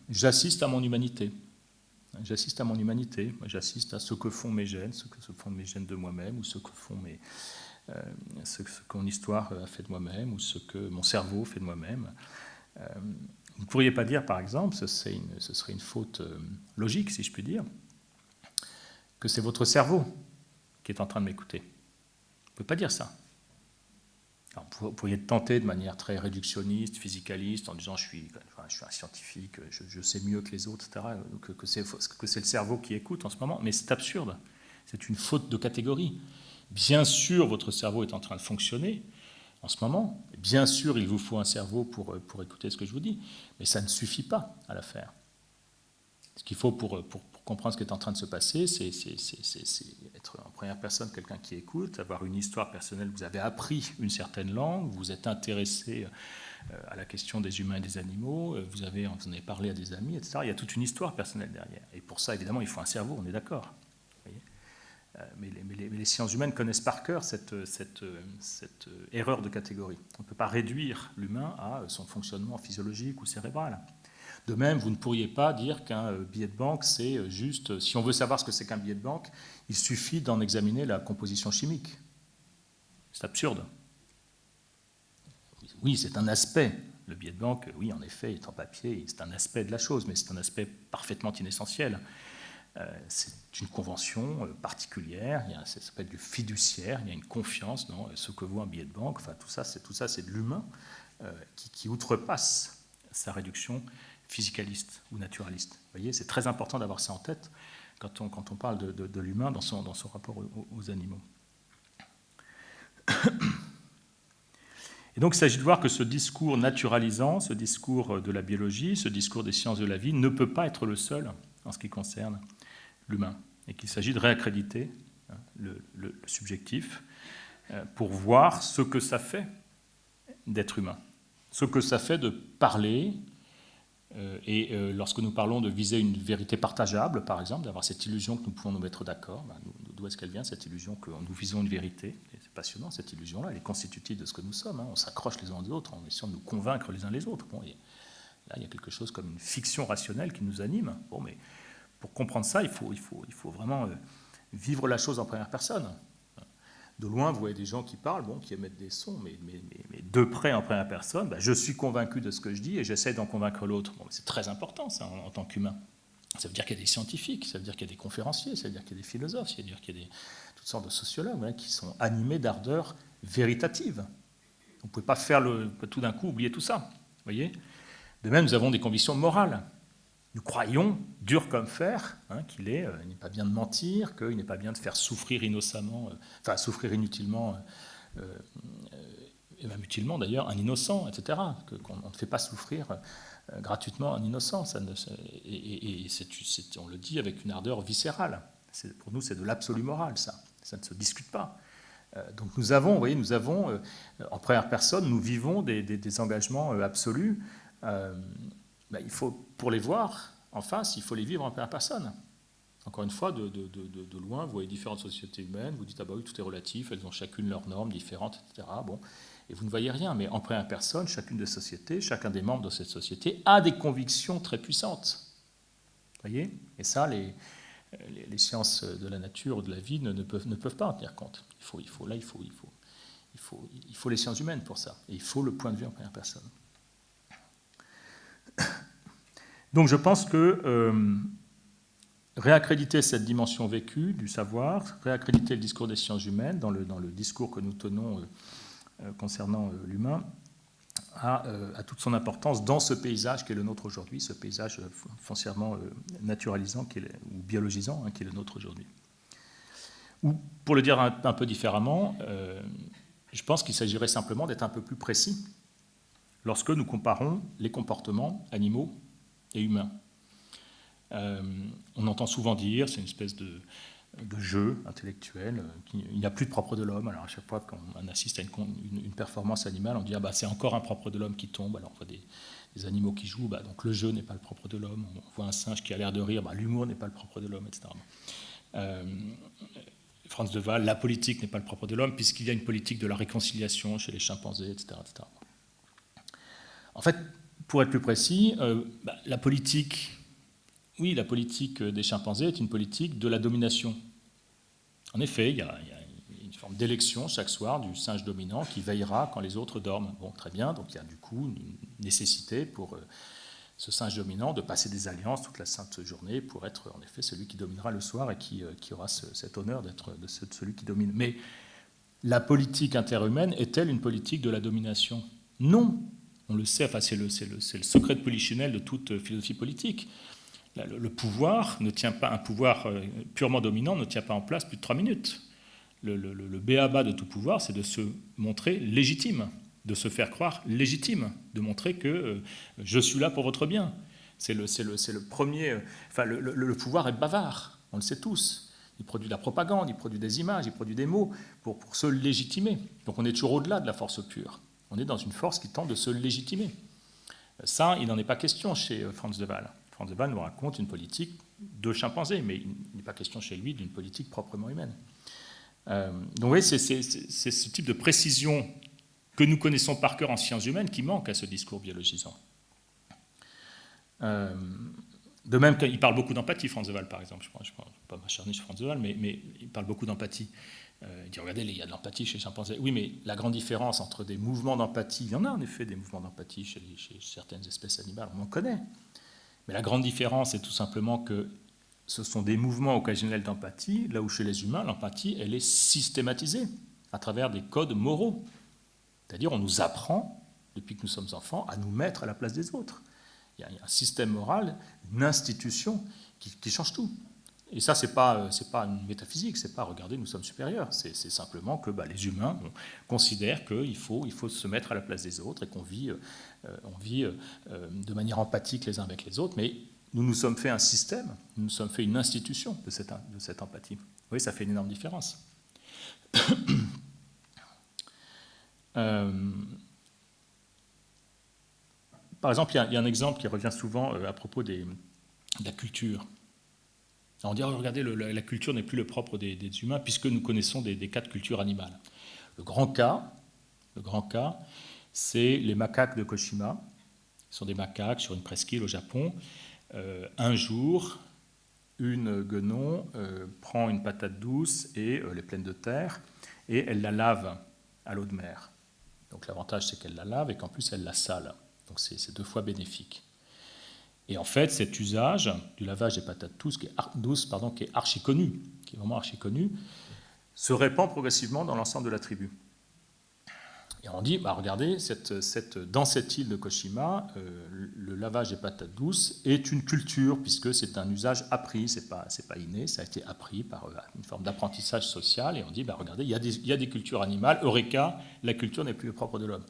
S1: J'assiste à mon humanité. J'assiste à mon humanité, j'assiste à ce que font mes gènes, ce que font mes gènes de moi-même, ou ce que mon histoire a fait de moi-même, ou ce que mon cerveau fait de moi-même. Vous ne pourriez pas dire, par exemple, ce serait une faute logique, si je puis dire, que c'est votre cerveau qui est en train de m'écouter. Vous ne pouvez pas dire ça. Alors, vous pourriez tenter de manière très réductionniste, physicaliste, en disant je suis un scientifique, je sais mieux que les autres, etc., que c'est le cerveau qui écoute en ce moment, mais c'est absurde. C'est une faute de catégorie. Bien sûr, votre cerveau est en train de fonctionner en ce moment. Bien sûr, il vous faut un cerveau pour écouter ce que je vous dis, mais ça ne suffit pas à la faire. Ce qu'il faut pour comprendre ce qui est en train de se passer, c'est être en première personne quelqu'un qui écoute, avoir une histoire personnelle, vous avez appris une certaine langue, vous êtes intéressé à la question des humains et des animaux, vous en avez parlé à des amis, etc. Il y a toute une histoire personnelle derrière. Et pour ça, évidemment, il faut un cerveau, on est d'accord. Mais les sciences humaines connaissent par cœur cette erreur de catégorie. On ne peut pas réduire l'humain à son fonctionnement physiologique ou cérébral. De même, vous ne pourriez pas dire qu'un billet de banque, c'est juste... Si on veut savoir ce que c'est qu'un billet de banque, il suffit d'en examiner la composition chimique. C'est absurde. Oui, c'est un aspect. Le billet de banque, oui, en effet, est en papier, c'est un aspect de la chose, mais c'est un aspect parfaitement inessentiel. C'est une convention particulière, ça s'appelle du fiduciaire, il y a une confiance dans ce que vaut un billet de banque. Enfin, tout ça, c'est de l'humain qui outrepasse sa réduction physicaliste ou naturaliste. Vous voyez, c'est très important d'avoir ça en tête quand on parle de l'humain dans son rapport aux animaux. Et donc il s'agit de voir que ce discours naturalisant, ce discours de la biologie, ce discours des sciences de la vie ne peut pas être le seul en ce qui concerne l'humain, et qu'il s'agit de réaccréditer le subjectif pour voir ce que ça fait d'être humain, ce que ça fait de parler. Et lorsque nous parlons de viser une vérité partageable, par exemple, d'avoir cette illusion que nous pouvons nous mettre d'accord, d'où est-ce qu'elle vient, cette illusion que nous visons une vérité? Et c'est passionnant, cette illusion-là, elle est constitutive de ce que nous sommes. On s'accroche les uns aux autres en essayant de nous convaincre les uns les autres. Bon, et là, il y a quelque chose comme une fiction rationnelle qui nous anime. Bon, mais pour comprendre ça, il faut vraiment vivre la chose en première personne. De loin, vous voyez des gens qui parlent, qui émettent des sons, mais de près, en première personne, je suis convaincu de ce que je dis et j'essaie d'en convaincre l'autre. Bon, c'est très important, ça, en tant qu'humain. Ça veut dire qu'il y a des scientifiques, ça veut dire qu'il y a des conférenciers, ça veut dire qu'il y a des philosophes, ça veut dire qu'il y a toutes sortes de sociologues qui sont animés d'ardeur véritative. On ne peut pas faire tout d'un coup oublier tout ça. Voyez. De même, nous avons des convictions morales. Nous croyons, dur comme fer, qu'il n'est pas bien de mentir, qu'il n'est pas bien de faire souffrir innocemment, souffrir inutilement, et même utilement d'ailleurs, un innocent, etc. Qu'on ne fait pas souffrir gratuitement un innocent. On le dit avec une ardeur viscérale. Pour nous, c'est de l'absolu moral, ça. Ça ne se discute pas. Donc nous avons, vous voyez, en première personne, nous vivons des engagements absolus. Il faut, pour les voir en face, il faut les vivre en première personne. Encore une fois, de loin, vous voyez différentes sociétés humaines, vous dites, ah bah oui, tout est relatif, elles ont chacune leurs normes différentes, etc. Bon, et vous ne voyez rien, mais en première personne, chacune des sociétés, chacun des membres de cette société a des convictions très puissantes. Vous voyez? Et ça, les sciences de la nature ou de la vie ne peuvent pas en tenir compte. Il faut les sciences humaines pour ça. Et il faut le point de vue en première personne. Donc je pense que réaccréditer cette dimension vécue du savoir, réaccréditer le discours des sciences humaines dans le discours que nous tenons concernant l'humain, a toute son importance dans ce paysage qui est le nôtre aujourd'hui, ce paysage foncièrement naturalisant ou biologisant qui est le nôtre aujourd'hui. Ou, pour le dire un peu différemment, je pense qu'il s'agirait simplement d'être un peu plus précis lorsque nous comparons les comportements animaux et humains. On entend souvent dire, c'est une espèce de jeu intellectuel, il n'y a plus de propre de l'homme. Alors à chaque fois qu'on assiste à une performance animale, on dit ah c'est encore un propre de l'homme qui tombe. Alors on voit des animaux qui jouent, donc le jeu n'est pas le propre de l'homme. On voit un singe qui a l'air de rire, l'humour n'est pas le propre de l'homme, etc. Franz de Waal, la politique n'est pas le propre de l'homme, puisqu'il y a une politique de la réconciliation chez les chimpanzés, etc. etc. En fait, pour être plus précis, la politique des chimpanzés est une politique de la domination. En effet, il y a une forme d'élection chaque soir du singe dominant qui veillera quand les autres dorment. Bon, très bien, donc il y a du coup une nécessité pour ce singe dominant de passer des alliances toute la sainte journée pour être en effet celui qui dominera le soir et qui aura cet honneur d'être celui qui domine. Mais la politique interhumaine est-elle une politique de la domination? Non, on le sait, c'est le secret de Polichinelle de toute philosophie politique. Le pouvoir ne tient pas, un pouvoir purement dominant ne tient pas en place plus de 3 minutes. Le b.a.-ba de tout pouvoir, c'est de se montrer légitime, de se faire croire légitime, de montrer que je suis là pour votre bien. C'est le premier. Enfin, le pouvoir est bavard, on le sait tous. Il produit de la propagande, il produit des images, il produit des mots pour se légitimer. Donc on est toujours au-delà de la force pure. On est dans une force qui tente de se légitimer. Ça, il n'en est pas question chez Franz de Waal. Franz de Waal nous raconte une politique de chimpanzé, mais il n'est pas question chez lui d'une politique proprement humaine. Donc oui, c'est ce type de précision que nous connaissons par cœur en sciences humaines qui manque à ce discours biologisant. De même qu'il parle beaucoup d'empathie, Franz de Waal, par exemple. Je ne vais pas m'acharner sur Franz de Waal, mais il parle beaucoup d'empathie. Il dit, regardez, il y a de l'empathie chez les chimpanzés. Oui, mais la grande différence entre des mouvements d'empathie, il y en a en effet des mouvements d'empathie chez certaines espèces animales, on en connaît. Mais la grande différence est tout simplement que ce sont des mouvements occasionnels d'empathie, là où chez les humains, l'empathie, elle est systématisée à travers des codes moraux. C'est-à-dire, on nous apprend, depuis que nous sommes enfants, à nous mettre à la place des autres. Il y a un système moral, une institution qui change tout. Et ça, ce n'est pas une métaphysique, ce n'est pas regarder, nous sommes supérieurs. C'est simplement que les humains considèrent qu'il faut se mettre à la place des autres et qu'on vit, de manière empathique les uns avec les autres, mais nous nous sommes fait un système, nous nous sommes fait une institution de cette empathie. Oui, ça fait une énorme différence. Par exemple, il y a un exemple qui revient souvent à propos de la culture. Alors on dit, regardez, la culture n'est plus le propre des humains puisque nous connaissons des cas de culture animale. Le grand cas, c'est les macaques de Koshima. Ce sont des macaques sur une presqu'île au Japon. Un jour, une guenon prend une patate douce et elle est pleine de terre et elle la lave à l'eau de mer. Donc l'avantage, c'est qu'elle la lave et qu'en plus, elle la sale. Donc c'est 2 fois bénéfique. Et en fait, cet usage du lavage des patates douces, qui est archi connu, qui est vraiment archi connu, se répand progressivement dans l'ensemble de la tribu. Et on dit, regardez, dans cette île de Koshima, le lavage des patates douces est une culture, puisque c'est un usage appris, c'est pas inné, ça a été appris par une forme d'apprentissage social, et on dit, regardez, il y a des cultures animales, eureka, la culture n'est plus le propre de l'homme.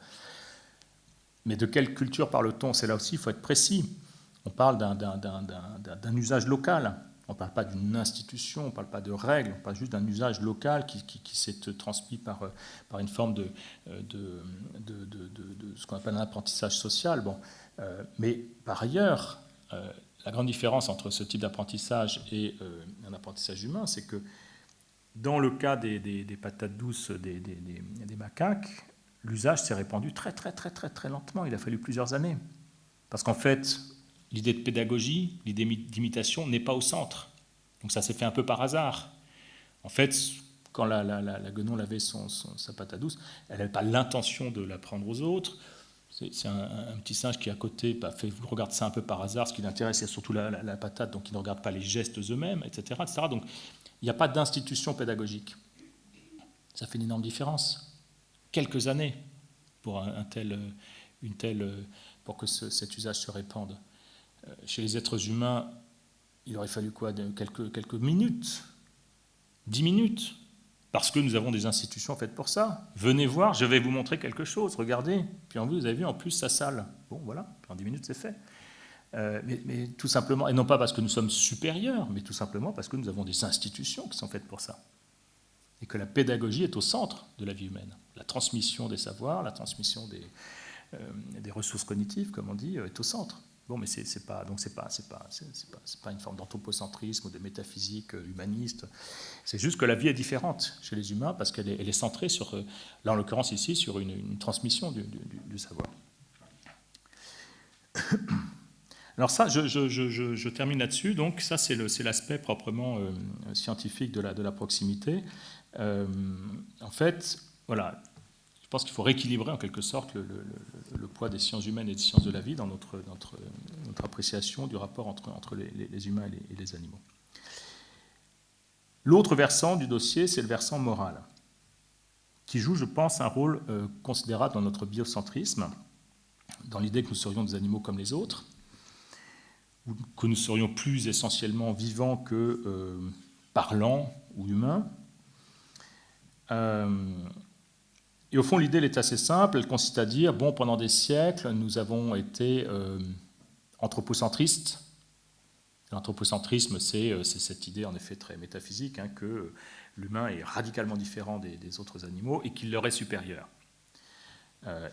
S1: Mais de quelle culture parle-t-on? C'est là aussi, il faut être précis. On parle d'un usage local. On ne parle pas d'une institution, on ne parle pas de règles, on parle juste d'un usage local qui s'est transmis par une forme de ce qu'on appelle un apprentissage social. Bon. Mais par ailleurs, la grande différence entre ce type d'apprentissage et un apprentissage humain, c'est que dans le cas des patates douces des macaques, l'usage s'est répandu très lentement. Il a fallu plusieurs années. Parce qu'en fait, l'idée de pédagogie, l'idée d'imitation n'est pas au centre. Donc ça s'est fait un peu par hasard. En fait, quand la guenon lavait sa patate douce, elle n'avait pas l'intention de l'apprendre aux autres. C'est un petit singe qui, à côté, regarde ça un peu par hasard. Ce qui l'intéresse, c'est surtout la patate, donc il ne regarde pas les gestes eux-mêmes, etc., etc. Donc il n'y a pas d'institution pédagogique. Ça fait une énorme différence. Quelques années pour pour que cet usage se répande. Chez les êtres humains, il aurait fallu quoi, quelques minutes, 10 minutes, parce que nous avons des institutions faites pour ça. Venez voir, je vais vous montrer quelque chose, regardez. Puis vous avez vu en plus sa salle. Bon, voilà, puis en 10 minutes c'est fait. Mais tout simplement, et non pas parce que nous sommes supérieurs, mais tout simplement parce que nous avons des institutions qui sont faites pour ça. Et que la pédagogie est au centre de la vie humaine. La transmission des savoirs, la transmission des ressources cognitives, comme on dit, est au centre. Bon, mais c'est pas une forme d'anthropocentrisme ou de métaphysique humaniste. C'est juste que la vie est différente chez les humains parce qu'elle est centrée sur, là en l'occurrence ici, sur une transmission du savoir. Alors ça, je termine là-dessus. Donc ça, c'est l'aspect proprement scientifique de la proximité. En fait, voilà, je pense qu'il faut rééquilibrer en quelque sorte le poids des sciences humaines et des sciences de la vie dans notre appréciation du rapport entre les humains et les animaux. L'autre versant du dossier, c'est le versant moral, qui joue, je pense, un rôle considérable dans notre biocentrisme, dans l'idée que nous serions des animaux comme les autres, ou que nous serions plus essentiellement vivants que parlants ou humains. Et au fond, l'idée elle est assez simple. Elle consiste à dire, bon, pendant des siècles, nous avons été anthropocentristes. L'anthropocentrisme, c'est cette idée, en effet, très métaphysique, hein, que l'humain est radicalement différent des autres animaux et qu'il leur est supérieur.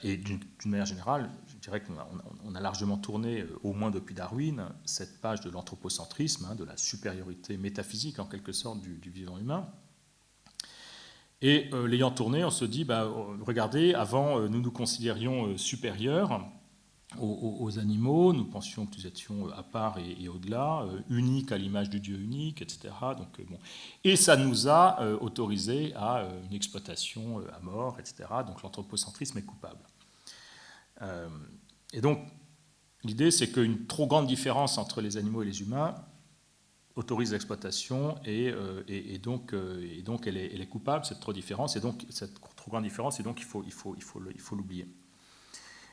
S1: Et d'une manière générale, je dirais qu'on a largement tourné, au moins depuis Darwin, cette page de l'anthropocentrisme, hein, de la supériorité métaphysique, en quelque sorte, du vivant humain. Et l'ayant tourné, on se dit, regardez, avant, nous nous considérions supérieurs aux animaux, nous pensions que nous étions à part et au-delà, uniques à l'image du Dieu unique, etc. Donc, bon. Et ça nous a autorisé à une exploitation à mort, etc. Donc l'anthropocentrisme est coupable. Et donc, l'idée, c'est qu'une trop grande différence entre les animaux et les humains autorise l'exploitation et donc elle est coupable, cette trop différence, et donc cette trop grande différence, et donc il faut l'oublier.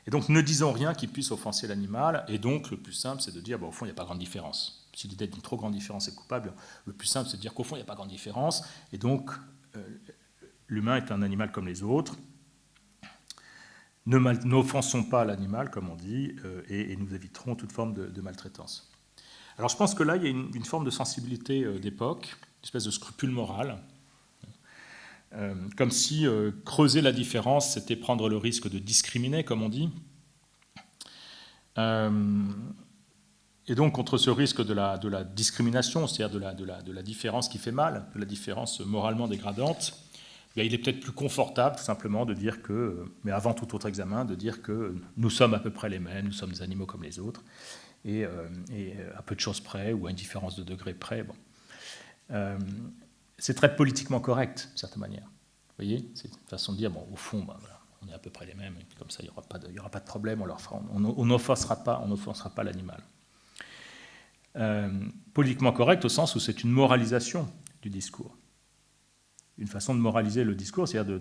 S1: Et donc ne disons rien qui puisse offenser l'animal, et donc le plus simple c'est de dire, au fond il n'y a pas grande différence. Si l'idée d'une trop grande différence est coupable, le plus simple c'est de dire qu'au fond il n'y a pas grande différence, et donc l'humain est un animal comme les autres. N'offensons pas l'animal, comme on dit, et nous éviterons toute forme de maltraitance. Alors je pense que là, il y a une forme de sensibilité d'époque, une espèce de scrupule moral, comme si creuser la différence, c'était prendre le risque de discriminer, comme on dit. Et donc contre ce risque de la discrimination, c'est-à-dire de la différence qui fait mal, de la différence moralement dégradante, il est peut-être plus confortable tout simplement de dire que, mais avant tout autre examen, de dire que nous sommes à peu près les mêmes, nous sommes des animaux comme les autres, et à peu de choses près, ou à une différence de degré près. Bon. C'est très politiquement correct, d'une certaine manière. Vous voyez, c'est une façon de dire, au fond, voilà, on est à peu près les mêmes, et comme ça, il n'y aura pas de problème, on n'offensera pas l'animal. Politiquement correct au sens où c'est une moralisation du discours. Une façon de moraliser le discours, c'est-à-dire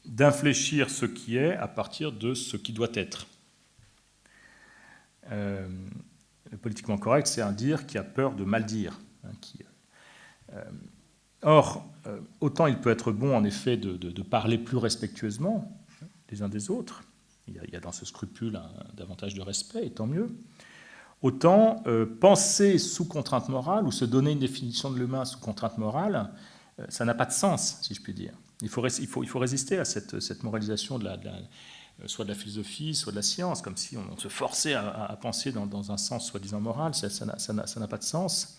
S1: d'infléchir ce qui est à partir de ce qui doit être. Le politiquement correct, c'est un dire qui a peur de mal dire. Or, autant il peut être bon, en effet, de parler plus respectueusement les uns des autres. Il y a dans ce scrupule davantage de respect, et tant mieux. autant penser sous contrainte morale ou se donner une définition de l'humain sous contrainte morale, ça n'a pas de sens, si je puis dire. Il faut résister à cette moralisation soit de la philosophie, soit de la science, comme si on se forçait à penser dans un sens soi-disant moral. Ça n'a pas de sens.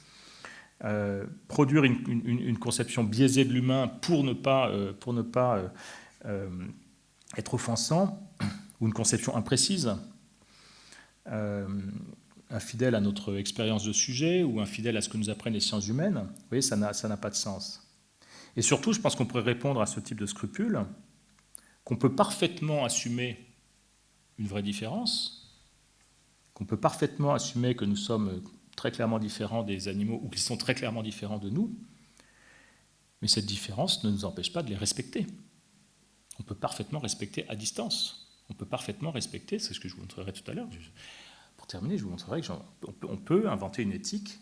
S1: Produire une conception biaisée de l'humain pour ne pas être offensant, ou une conception imprécise, infidèle à notre expérience de sujet, ou infidèle à ce que nous apprennent les sciences humaines, vous voyez, ça n'a pas de sens. Et surtout, je pense qu'on pourrait répondre à ce type de scrupule, qu'on peut parfaitement assumer une vraie différence, qu'on peut parfaitement assumer que nous sommes très clairement différents des animaux, ou qu'ils sont très clairement différents de nous, mais cette différence ne nous empêche pas de les respecter. On peut parfaitement respecter à distance. On peut parfaitement respecter, c'est ce que je vous montrerai tout à l'heure. Pour terminer, je vous montrerai qu'on peut inventer une éthique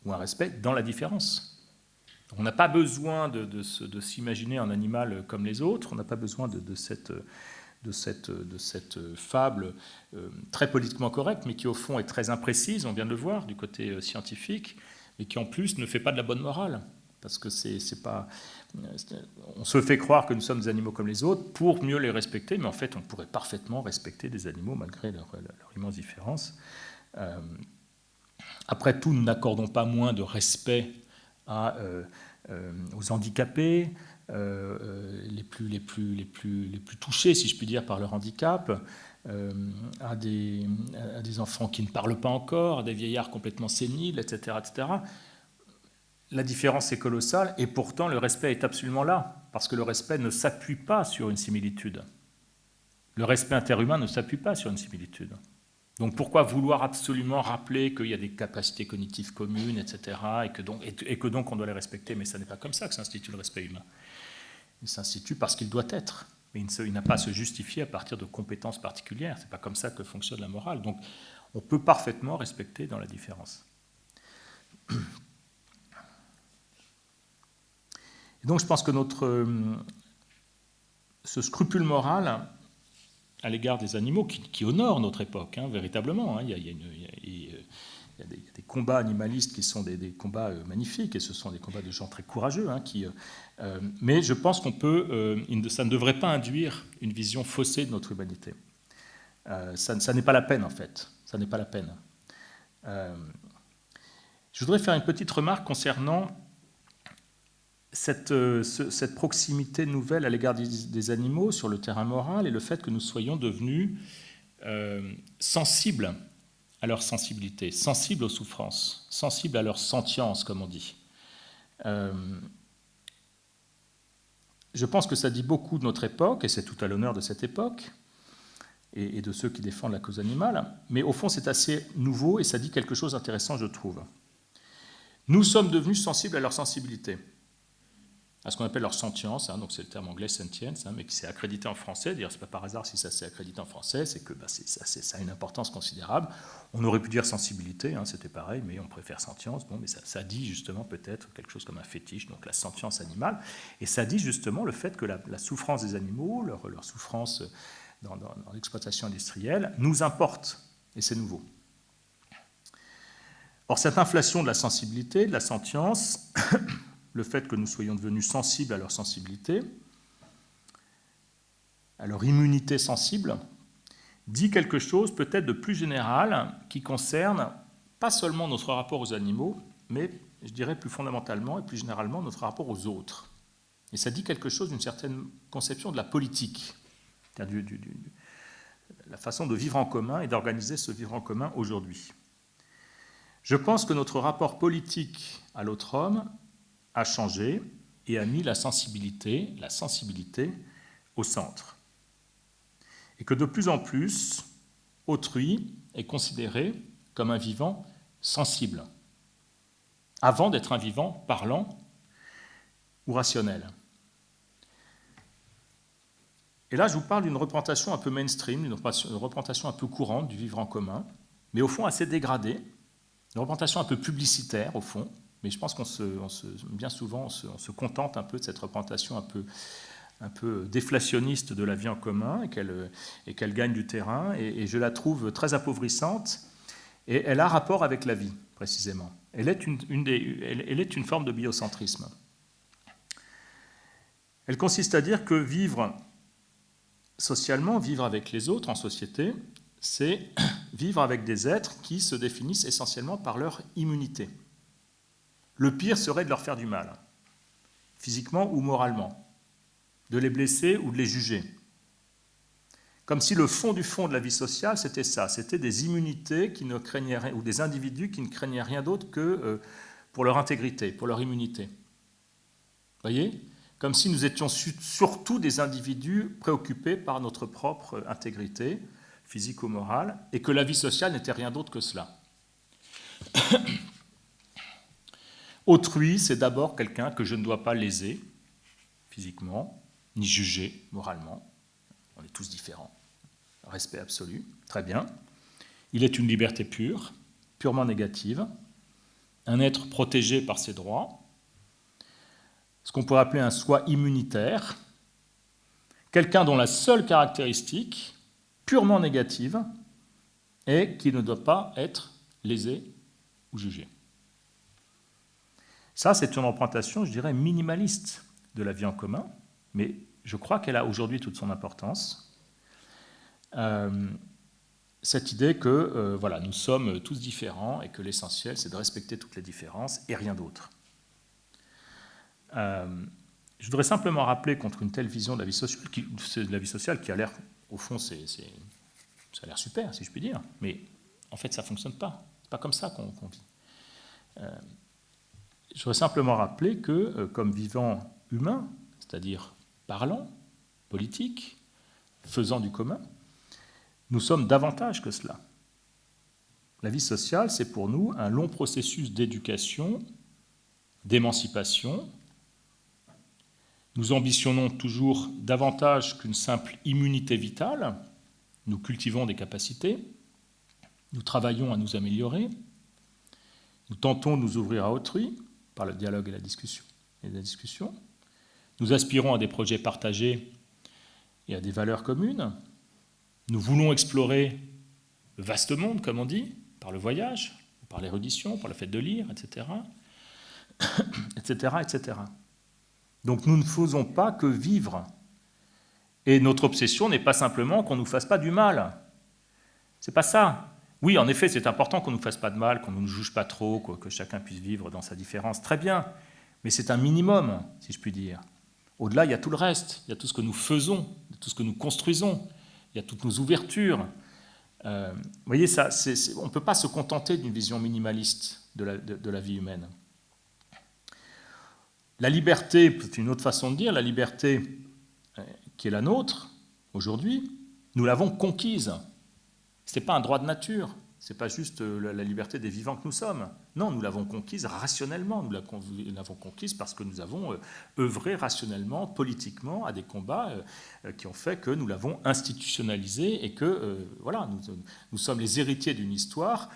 S1: ou un respect dans la différence. On n'a pas besoin de s'imaginer un animal comme les autres, on n'a pas besoin de cette fable très politiquement correcte, mais qui au fond est très imprécise, on vient de le voir du côté scientifique, et qui en plus ne fait pas de la bonne morale. Parce que on se fait croire que nous sommes des animaux comme les autres pour mieux les respecter, mais en fait on pourrait parfaitement respecter des animaux malgré leur immense différence. Après tout, nous n'accordons pas moins de respect aux handicapés, les plus touchés, si je puis dire, par leur handicap, à des enfants qui ne parlent pas encore, à des vieillards complètement séniles, etc., etc. La différence est colossale, et pourtant le respect est absolument là, parce que le respect ne s'appuie pas sur une similitude. Le respect interhumain ne s'appuie pas sur une similitude. Donc pourquoi vouloir absolument rappeler qu'il y a des capacités cognitives communes, etc., et que donc on doit les respecter? Mais ce n'est pas comme ça que s'institue le respect humain. Il s'institue parce qu'il doit être, mais il n'a pas à se justifier à partir de compétences particulières. Ce n'est pas comme ça que fonctionne la morale. Donc on peut parfaitement respecter dans la différence. Et donc je pense que ce scrupule moral à l'égard des animaux qui honore notre époque, véritablement. Il y a des combats animalistes qui sont des combats magnifiques, et ce sont des combats de gens très courageux. Mais je pense ça ne devrait pas induire une vision faussée de notre humanité. Ça n'est pas la peine, en fait. Ça n'est pas la peine. Je voudrais faire une petite remarque concernant cette proximité nouvelle à l'égard des animaux sur le terrain moral, et le fait que nous soyons devenus sensibles à leur sensibilité, sensibles aux souffrances, sensibles à leur sentience, comme on dit. Je pense que ça dit beaucoup de notre époque, et c'est tout à l'honneur de cette époque, et de ceux qui défendent la cause animale, mais au fond c'est assez nouveau, et ça dit quelque chose d'intéressant, je trouve. Nous sommes devenus sensibles à leur sensibilité, à ce qu'on appelle leur sentience, donc c'est le terme anglais sentience, mais qui s'est accrédité en français. D'ailleurs, ce n'est pas par hasard si ça s'est accrédité en français, c'est que ça a une importance considérable. On aurait pu dire sensibilité, c'était pareil, mais on préfère sentience. Bon, mais ça dit justement peut-être quelque chose comme un fétiche, donc la sentience animale, et ça dit justement le fait que la souffrance des animaux, leur souffrance dans l'exploitation industrielle, nous importe, et c'est nouveau. Or, cette inflation de la sensibilité, de la sentience, le fait que nous soyons devenus sensibles à leur sensibilité, à leur immunité sensible, dit quelque chose peut-être de plus général qui concerne pas seulement notre rapport aux animaux, mais je dirais plus fondamentalement et plus généralement notre rapport aux autres. Et ça dit quelque chose d'une certaine conception de la politique, c'est-à-dire la façon de vivre en commun et d'organiser ce vivre en commun aujourd'hui. Je pense que notre rapport politique à l'autre homme a changé et a mis la sensibilité au centre. Et que de plus en plus, autrui est considéré comme un vivant sensible, avant d'être un vivant parlant ou rationnel. Et là, je vous parle d'une représentation un peu mainstream, d'une représentation un peu courante du vivre en commun, mais au fond assez dégradée, une représentation un peu publicitaire, au fond. Mais je pense bien souvent, on se contente un peu de cette représentation un peu déflationniste de la vie en commun, et qu'elle gagne du terrain, et je la trouve très appauvrissante, Et elle a rapport avec la vie, précisément. Elle est une forme de biocentrisme. Elle consiste à dire que vivre socialement, vivre avec les autres en société, c'est vivre avec des êtres qui se définissent essentiellement par leur immunité. Le pire serait de leur faire du mal, physiquement ou moralement, de les blesser ou de les juger. Comme si le fond du fond de la vie sociale, c'était ça, c'était des immunités qui ne craignaient rien, ou des individus qui ne craignaient rien d'autre que pour leur intégrité, pour leur immunité. Vous voyez ? Comme si nous étions surtout des individus préoccupés par notre propre intégrité, physique ou morale, et que la vie sociale n'était rien d'autre que cela. Autrui, c'est d'abord quelqu'un que je ne dois pas léser physiquement, ni juger moralement. On est tous différents. Respect absolu, très bien. Il est une liberté pure, purement négative, un être protégé par ses droits, ce qu'on pourrait appeler un soi immunitaire, quelqu'un dont la seule caractéristique, purement négative, est qu'il ne doit pas être lésé ou jugé. Ça, c'est une représentation, je dirais, minimaliste de la vie en commun, mais je crois qu'elle a aujourd'hui toute son importance. Cette idée que voilà, nous sommes tous différents et que l'essentiel, c'est de respecter toutes les différences et rien d'autre. Je voudrais simplement rappeler contre une telle vision de la vie sociale qui a l'air, au fond, ça a l'air super, si je puis dire, mais en fait, ça ne fonctionne pas. Ce n'est pas comme ça qu'on vit. Je voudrais simplement rappeler que, comme vivant humain, c'est-à-dire parlant, politique, faisant du commun, nous sommes davantage que cela. La vie sociale, c'est pour nous un long processus d'éducation, d'émancipation. Nous ambitionnons toujours davantage qu'une simple immunité vitale. Nous cultivons des capacités. Nous travaillons à nous améliorer. Nous tentons de nous ouvrir à autrui par le dialogue et la discussion. Nous aspirons à des projets partagés et à des valeurs communes. Nous voulons explorer le vaste monde, comme on dit, par le voyage, par l'érudition, par le fait de lire, etc. etc., etc. Donc nous ne faisons pas que vivre. Et notre obsession n'est pas simplement qu'on ne nous fasse pas du mal. C'est pas ça. Oui, en effet, c'est important qu'on ne nous fasse pas de mal, qu'on ne nous juge pas trop, que chacun puisse vivre dans sa différence. Très bien. Mais c'est un minimum, si je puis dire. Au-delà, il y a tout le reste. Il y a tout ce que nous faisons, tout ce que nous construisons. Il y a toutes nos ouvertures. Vous voyez, on ne peut pas se contenter d'une vision minimaliste de la vie humaine. La liberté, c'est une autre façon de dire, la liberté qui est la nôtre, aujourd'hui, nous l'avons conquise. Ce n'est pas un droit de nature, ce n'est pas juste la liberté des vivants que nous sommes. Non, nous l'avons conquise rationnellement, nous l'avons conquise parce que nous avons œuvré rationnellement, politiquement, à des combats qui ont fait que nous l'avons institutionnalisée et que voilà, nous sommes les héritiers d'une histoire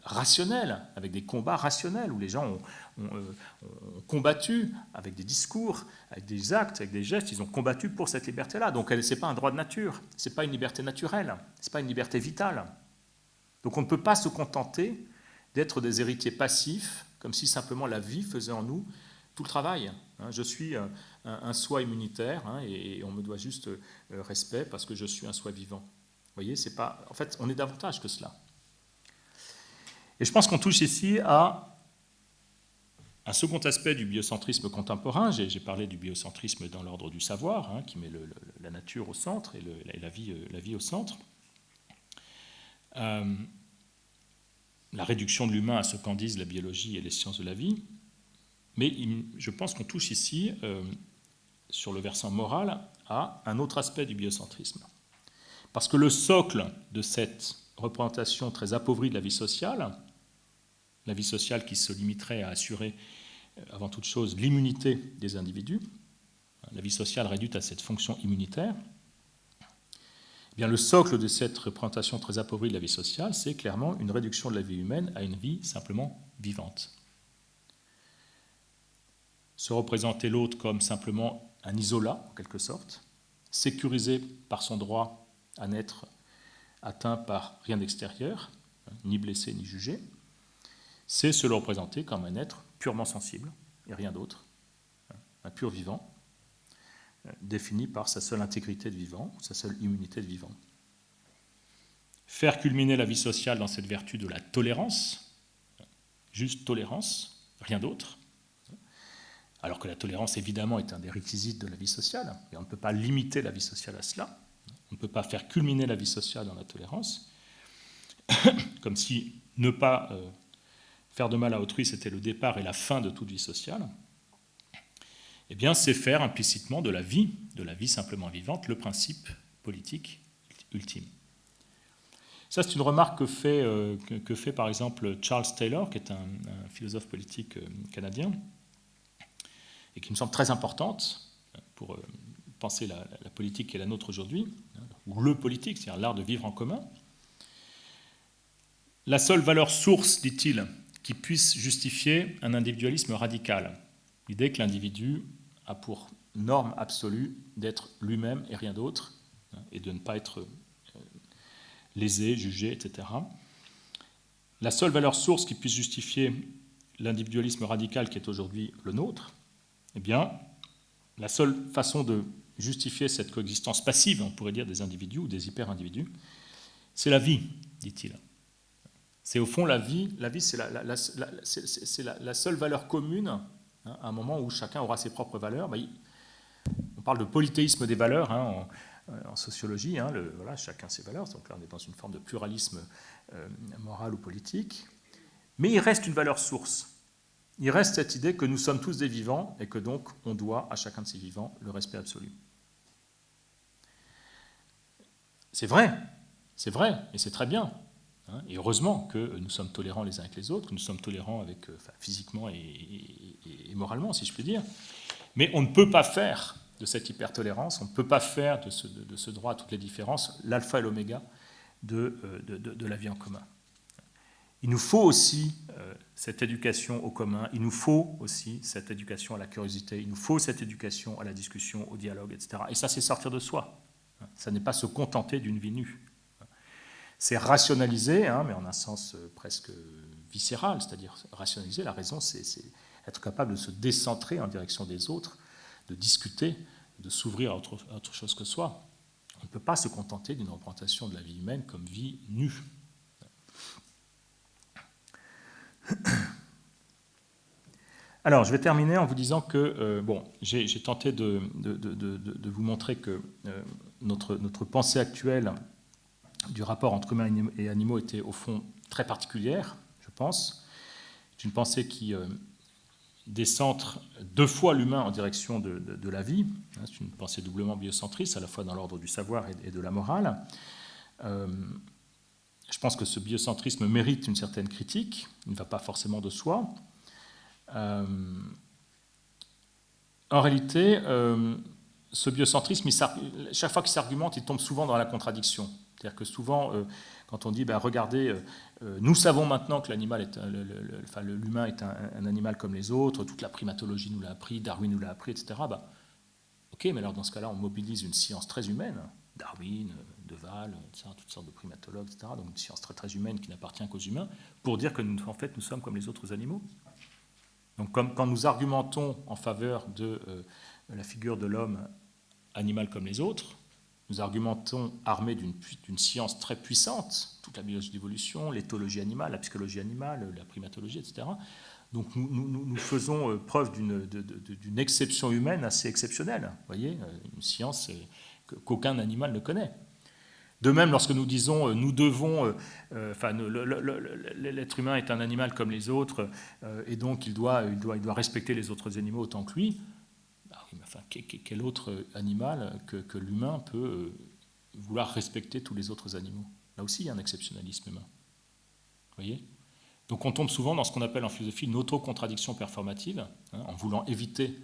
S1: rationnelle, avec des combats rationnels, où les gens ont combattu avec des discours, avec des actes, avec des gestes, ils ont combattu pour cette liberté-là. Donc ce n'est pas un droit de nature, ce n'est pas une liberté naturelle, ce n'est pas une liberté vitale. Donc on ne peut pas se contenter d'être des héritiers passifs, comme si simplement la vie faisait en nous tout le travail. Je suis un soi immunitaire et on me doit juste respect parce que je suis un soi vivant. Vous voyez, c'est pas. En fait, on est davantage que cela. Et je pense qu'on touche ici à un second aspect du biocentrisme contemporain. J'ai parlé du biocentrisme dans l'ordre du savoir, qui met la nature au centre et la vie au centre. La réduction de l'humain à ce qu'en disent la biologie et les sciences de la vie. Mais je pense qu'on touche ici, sur le versant moral, à un autre aspect du biocentrisme. Parce que le socle de cette représentation très appauvrie de la vie sociale qui se limiterait à assurer, avant toute chose, l'immunité des individus, la vie sociale réduite à cette fonction immunitaire, eh bien, le socle de cette représentation très appauvrie de la vie sociale, c'est clairement une réduction de la vie humaine à une vie simplement vivante. Se représenter l'autre comme simplement un isolat, en quelque sorte, sécurisé par son droit à n'être atteint par rien d'extérieur, ni blessé, ni jugé, c'est se le représenter comme un être purement sensible, et rien d'autre, un pur vivant, défini par sa seule intégrité de vivant, sa seule immunité de vivant. Faire culminer la vie sociale dans cette vertu de la tolérance, juste tolérance, rien d'autre, alors que la tolérance, évidemment, est un des réquisites de la vie sociale, et on ne peut pas limiter la vie sociale à cela, on ne peut pas faire culminer la vie sociale dans la tolérance, comme si ne pas faire de mal à autrui, c'était le départ et la fin de toute vie sociale. Eh bien, c'est faire implicitement de la vie simplement vivante, le principe politique ultime. Ça, c'est une remarque que fait par exemple Charles Taylor, qui est un philosophe politique canadien, et qui me semble très importante pour penser la politique qui est la nôtre aujourd'hui, ou le politique, c'est-à-dire l'art de vivre en commun. La seule valeur source, dit-il, qui puisse justifier un individualisme radical, l'idée que l'individu a pour norme absolue d'être lui-même et rien d'autre, et de ne pas être lésé, jugé, etc. La seule valeur source qui puisse justifier l'individualisme radical qui est aujourd'hui le nôtre, eh bien, la seule façon de justifier cette coexistence passive, on pourrait dire, des individus ou des hyper-individus, c'est la vie, dit-il. C'est au fond la vie c'est la seule valeur commune, à un moment où chacun aura ses propres valeurs. On parle de polythéisme des valeurs en sociologie, voilà, chacun ses valeurs, donc là on est dans une forme de pluralisme moral ou politique, mais il reste une valeur source. Il reste cette idée que nous sommes tous des vivants et que donc on doit à chacun de ces vivants le respect absolu. C'est vrai, et c'est très bien. Et heureusement que nous sommes tolérants les uns avec les autres, que nous sommes tolérants physiquement et moralement, si je puis dire. Mais on ne peut pas faire de cette hypertolérance, on ne peut pas faire de ce droit à toutes les différences l'alpha et l'oméga de la vie en commun. Il nous faut aussi cette éducation au commun, il nous faut aussi cette éducation à la curiosité, il nous faut cette éducation à la discussion, au dialogue, etc. Et ça, c'est sortir de soi. Ça n'est pas se contenter d'une vie nue. C'est rationaliser, mais en un sens presque viscéral, c'est-à-dire rationaliser, la raison, c'est être capable de se décentrer en direction des autres, de discuter, de s'ouvrir à autre chose que soi. On ne peut pas se contenter d'une représentation de la vie humaine comme vie nue. Alors, je vais terminer en vous disant que, j'ai tenté de vous montrer que notre pensée actuelle du rapport entre humains et animaux était au fond très particulière, je pense. C'est une pensée qui décentre deux fois l'humain en direction de la vie. C'est une pensée doublement biocentriste, à la fois dans l'ordre du savoir et de la morale. Je pense que ce biocentrisme mérite une certaine critique, il ne va pas forcément de soi. En réalité, ce biocentrisme, chaque fois qu'il s'argumente, il tombe souvent dans la contradiction. C'est-à-dire que souvent, quand on dit regardez, nous savons maintenant que l'humain est un animal comme les autres, toute la primatologie nous l'a appris, Darwin nous l'a appris, etc. Ok, mais alors dans ce cas-là, on mobilise une science très humaine, Darwin, Deval, etc., toutes sortes de primatologues, etc., donc une science très, très humaine qui n'appartient qu'aux humains, pour dire que nous, en fait, nous sommes comme les autres animaux. Donc quand nous argumentons en faveur de la figure de l'homme animal comme les autres, nous argumentons armés d'une science très puissante, toute la biologie d'évolution, l'éthologie animale, la psychologie animale, la primatologie, etc. Donc nous faisons preuve d'une exception humaine assez exceptionnelle, vous voyez, une science qu'aucun animal ne connaît. De même, lorsque nous disons nous devons, l'être humain est un animal comme les autres, et donc il doit respecter les autres animaux autant que lui, quel autre animal que l'humain peut vouloir respecter tous les autres animaux? Là aussi, il y a un exceptionnalisme humain. Vous voyez? Donc on tombe souvent dans ce qu'on appelle en philosophie une autocontradiction performative, en voulant éviter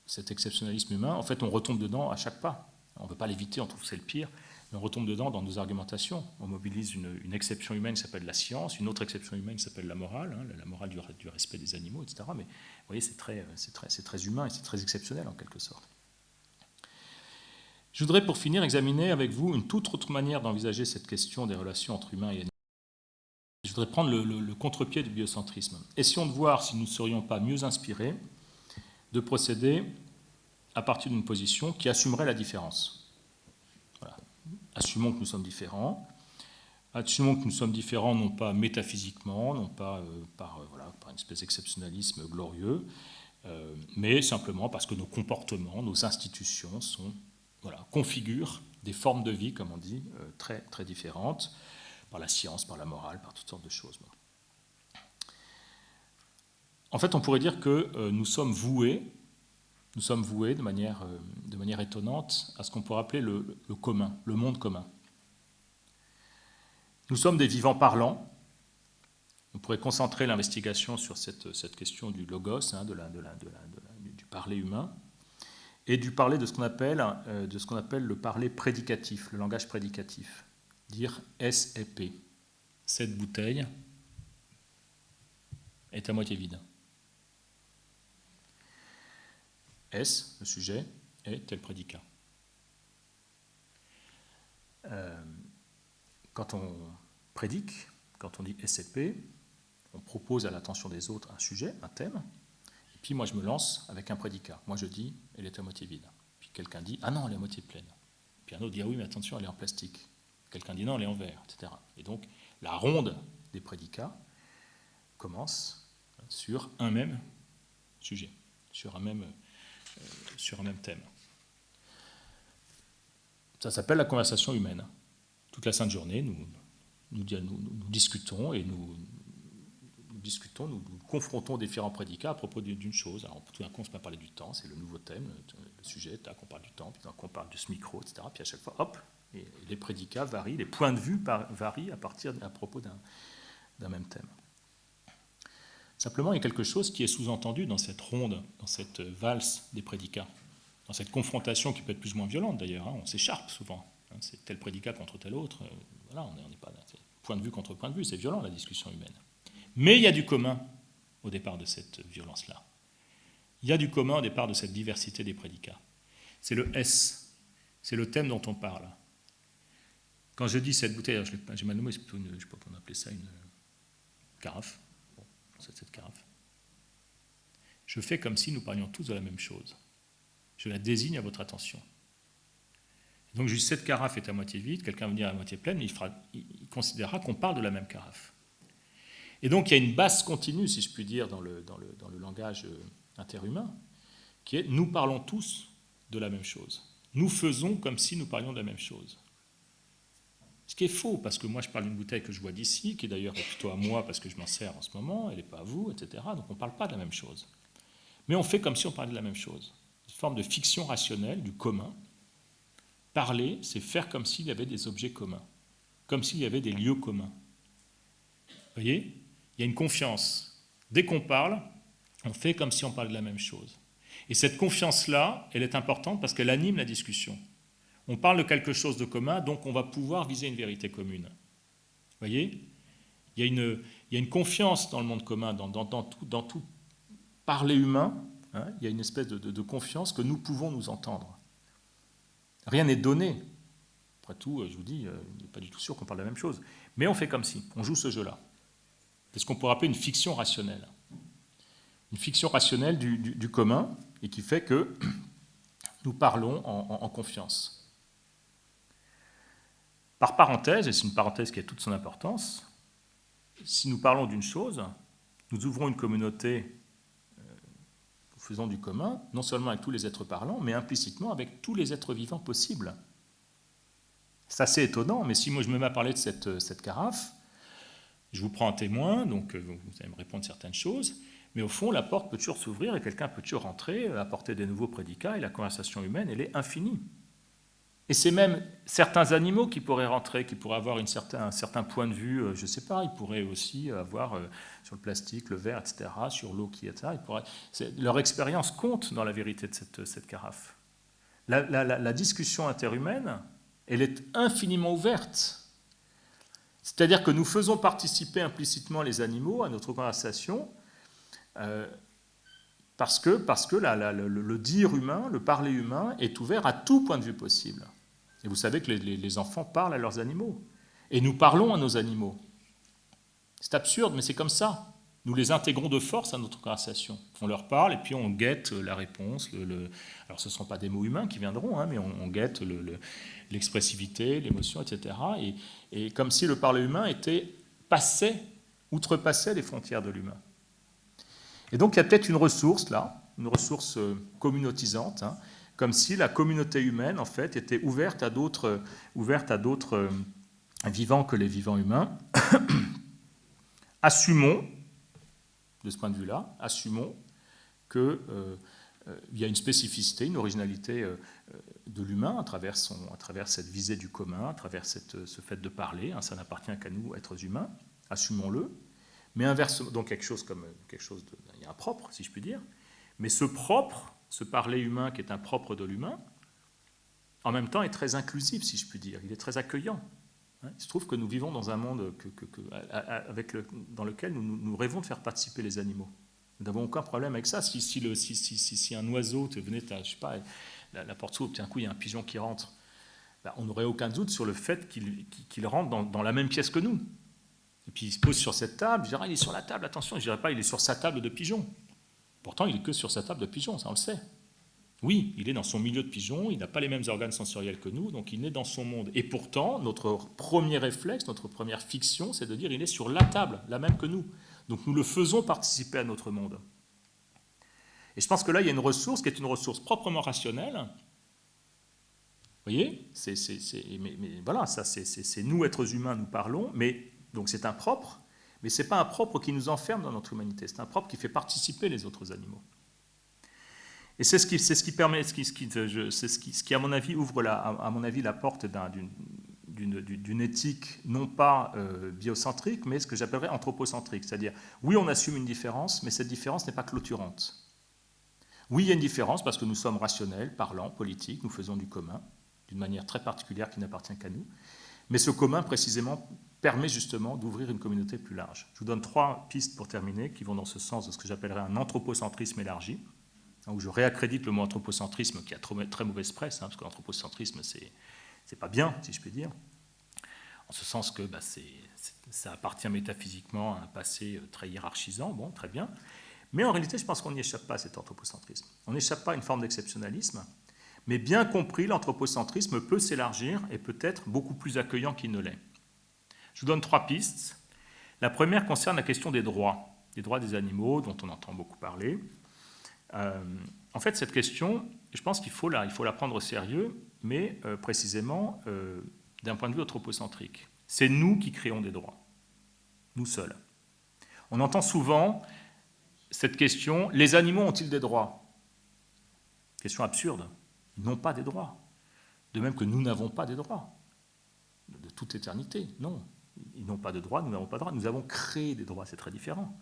S1: cet exceptionnalisme humain. En fait, on retombe dedans à chaque pas. On ne veut pas l'éviter, on trouve que c'est le pire, mais on retombe dedans dans nos argumentations. On mobilise une exception humaine qui s'appelle la science, une autre exception humaine qui s'appelle la morale du respect des animaux, etc. Mais vous voyez, c'est très humain et c'est très exceptionnel en quelque sorte. Je voudrais pour finir examiner avec vous une toute autre manière d'envisager cette question des relations entre humains et animaux. voudrais prendre le contre-pied du biocentrisme. Essayons de voir si nous ne serions pas mieux inspirés de procéder à partir d'une position qui assumerait la différence. Voilà. Assumons que nous sommes différents. Assumons que nous sommes différents non pas métaphysiquement, non pas par une espèce d'exceptionnalisme glorieux, mais simplement parce que nos comportements, nos institutions configurent des formes de vie, comme on dit, très, très différentes, par la science, par la morale, par toutes sortes de choses. En fait, on pourrait dire que nous sommes voués de manière étonnante à ce qu'on pourrait appeler le commun, le monde commun. Nous sommes des vivants parlants. On pourrait concentrer l'investigation sur cette question du logos, du parler humain, et du parler de ce qu'on appelle le parler prédicatif, le langage prédicatif. Dire S et P. Cette bouteille est à moitié vide. S, le sujet, et tel prédicat. Quand on prédique, quand on dit S et P, on propose à l'attention des autres un sujet, un thème, et puis moi je me lance avec un prédicat. Moi je dis, elle est à moitié vide. Puis quelqu'un dit, ah non, elle est à moitié pleine. Puis un autre dit, ah oui, mais attention, elle est en plastique. Quelqu'un dit, non, elle est en verre, etc. Et donc la ronde des prédicats commence sur un même sujet, sur un même thème. Ça s'appelle la conversation humaine. Toute la sainte journée, nous discutons et nous confrontons différents prédicats à propos d'une chose. Alors, tout d'un coup, on se met à parler du temps, c'est le nouveau thème, le sujet, on parle du temps, puis on parle de ce micro, etc. Puis à chaque fois, hop, et les prédicats varient, les points de vue varient à propos d'un même thème. Simplement, il y a quelque chose qui est sous-entendu dans cette ronde, dans cette valse des prédicats, dans cette confrontation qui peut être plus ou moins violente d'ailleurs. On s'écharpe souvent. C'est tel prédicat contre tel autre. On n'est pas point de vue contre point de vue. C'est violent la discussion humaine. Mais il y a du commun au départ de cette violence-là. Il y a du commun au départ de cette diversité des prédicats. C'est le S. C'est le thème dont on parle. Quand je dis cette bouteille, j'ai mal nommé, c'est plutôt je ne sais pas comment on appelait ça, une carafe. Bon, c'est cette carafe. Je fais comme si nous parlions tous de la même chose. Je la désigne à votre attention. Donc je dis cette carafe est à moitié vide, quelqu'un va me dire à moitié pleine, mais il considérera qu'on parle de la même carafe. Et donc il y a une base continue, si je puis dire, dans le langage interhumain, qui est nous parlons tous de la même chose. Nous faisons comme si nous parlions de la même chose. Ce qui est faux, parce que moi je parle d'une bouteille que je vois d'ici, qui d'ailleurs est plutôt à moi parce que je m'en sers en ce moment, elle n'est pas à vous, etc. Donc on ne parle pas de la même chose. Mais on fait comme si on parlait de la même chose. Une forme de fiction rationnelle, du commun. Parler, c'est faire comme s'il y avait des objets communs, comme s'il y avait des lieux communs. Vous voyez ? Il y a une confiance. Dès qu'on parle, on fait comme si on parlait de la même chose. Et cette confiance-là, elle est importante parce qu'elle anime la discussion. On parle de quelque chose de commun, donc on va pouvoir viser une vérité commune. Vous voyez ? Il y a une confiance dans le monde commun, dans tout parler humain. Il y a une espèce de confiance que nous pouvons nous entendre. Rien n'est donné. Après tout, je vous dis, il n'est pas du tout sûr qu'on parle de la même chose. Mais on fait comme si, on joue ce jeu-là. C'est ce qu'on pourrait appeler une fiction rationnelle. Une fiction rationnelle du commun, et qui fait que nous parlons en confiance. Par parenthèse, et c'est une parenthèse qui a toute son importance, si nous parlons d'une chose, nous ouvrons une communauté, nous faisons du commun, non seulement avec tous les êtres parlants, mais implicitement avec tous les êtres vivants possibles. C'est assez étonnant, mais si moi je me mets à parler de cette carafe, je vous prends un témoin, donc vous allez me répondre certaines choses, mais au fond, la porte peut toujours s'ouvrir et quelqu'un peut toujours rentrer, apporter des nouveaux prédicats, et la conversation humaine, elle est infinie. Et c'est même certains animaux qui pourraient rentrer, qui pourraient avoir un certain point de vue, je ne sais pas, ils pourraient aussi avoir sur le plastique, le verre, etc., sur l'eau qui est, etc. Leur expérience compte dans la vérité de cette carafe. La discussion interhumaine, elle est infiniment ouverte. C'est-à-dire que nous faisons participer implicitement les animaux à notre conversation parce que le dire humain, le parler humain est ouvert à tout point de vue possible. Et vous savez que les enfants parlent à leurs animaux. Et nous parlons à nos animaux. C'est absurde, mais c'est comme ça. Nous les intégrons de force à notre conversation. On leur parle et puis on guette la réponse. Alors ce ne sont pas des mots humains qui viendront, hein, mais on guette l'expressivité, l'émotion, etc. Et comme si le parler humain outrepassait les frontières de l'humain. Et donc il y a peut-être une ressource là, une ressource communautisante, hein, comme si la communauté humaine en fait était ouverte à d'autres vivants que les vivants humains. Assumons, de ce point de vue-là, assumons qu'il y a une spécificité, une originalité de l'humain à travers cette visée du commun, à travers ce fait de parler, hein, ça n'appartient qu'à nous, êtres humains, assumons-le, mais inversement, donc il y a un propre, si je puis dire, mais ce propre, ce parler humain qui est un propre de l'humain, en même temps est très inclusif, si je puis dire, il est très accueillant. Il se trouve que nous vivons dans un monde dans lequel nous rêvons de faire participer les animaux. Nous n'avons aucun problème avec ça. Si un oiseau te venait, je sais pas, la porte s'ouvre, puis un coup il y a un pigeon qui rentre, ben, on n'aurait aucun doute sur le fait qu'il rentre dans la même pièce que nous. Et puis il se pose sur cette table, je dirais, il est sur la table, attention, je ne dirais pas il est sur sa table de pigeon. Pourtant il est que sur sa table de pigeon, ça on le sait. Oui, il est dans son milieu de pigeon, il n'a pas les mêmes organes sensoriels que nous, donc il est dans son monde. Et pourtant, notre premier réflexe, notre première fiction, c'est de dire il est sur la table, la même que nous. Donc nous le faisons participer à notre monde. Et je pense que là, il y a une ressource qui est une ressource proprement rationnelle. Vous voyez, mais voilà, ça, c'est nous, êtres humains, nous parlons, mais donc c'est un propre, mais ce n'est pas un propre qui nous enferme dans notre humanité, c'est un propre qui fait participer les autres animaux. Et c'est ce qui, à mon avis, ouvre la porte d'une éthique non pas biocentrique, mais ce que j'appellerais anthropocentrique. C'est-à-dire, oui, on assume une différence, mais cette différence n'est pas clôturante. Oui, il y a une différence parce que nous sommes rationnels, parlants, politiques, nous faisons du commun, d'une manière très particulière qui n'appartient qu'à nous. Mais ce commun, précisément, permet justement d'ouvrir une communauté plus large. Je vous donne 3 pistes pour terminer, qui vont dans ce sens de ce que j'appellerais un anthropocentrisme élargi, où je réaccrédite le mot anthropocentrisme qui a très mauvaise presse, hein, parce que l'anthropocentrisme, c'est pas bien, si je puis dire, en ce sens que ça appartient métaphysiquement à un passé très hiérarchisant, bon, très bien, mais en réalité, je pense qu'on n'y échappe pas à cet anthropocentrisme. On n'échappe pas à une forme d'exceptionnalisme, mais bien compris, l'anthropocentrisme peut s'élargir et peut être beaucoup plus accueillant qu'il ne l'est. Je vous donne 3 pistes. La première concerne la question des droits des animaux, dont on entend beaucoup parler. En fait, cette question, je pense qu'il faut la prendre au sérieux, mais précisément d'un point de vue anthropocentrique. C'est nous qui créons des droits, nous seuls. On entend souvent cette question, les animaux ont-ils des droits? Question absurde, ils n'ont pas des droits. De même que nous n'avons pas des droits, de toute éternité, non. Ils n'ont pas de droits, nous n'avons pas de droits, nous avons créé des droits, c'est très différent.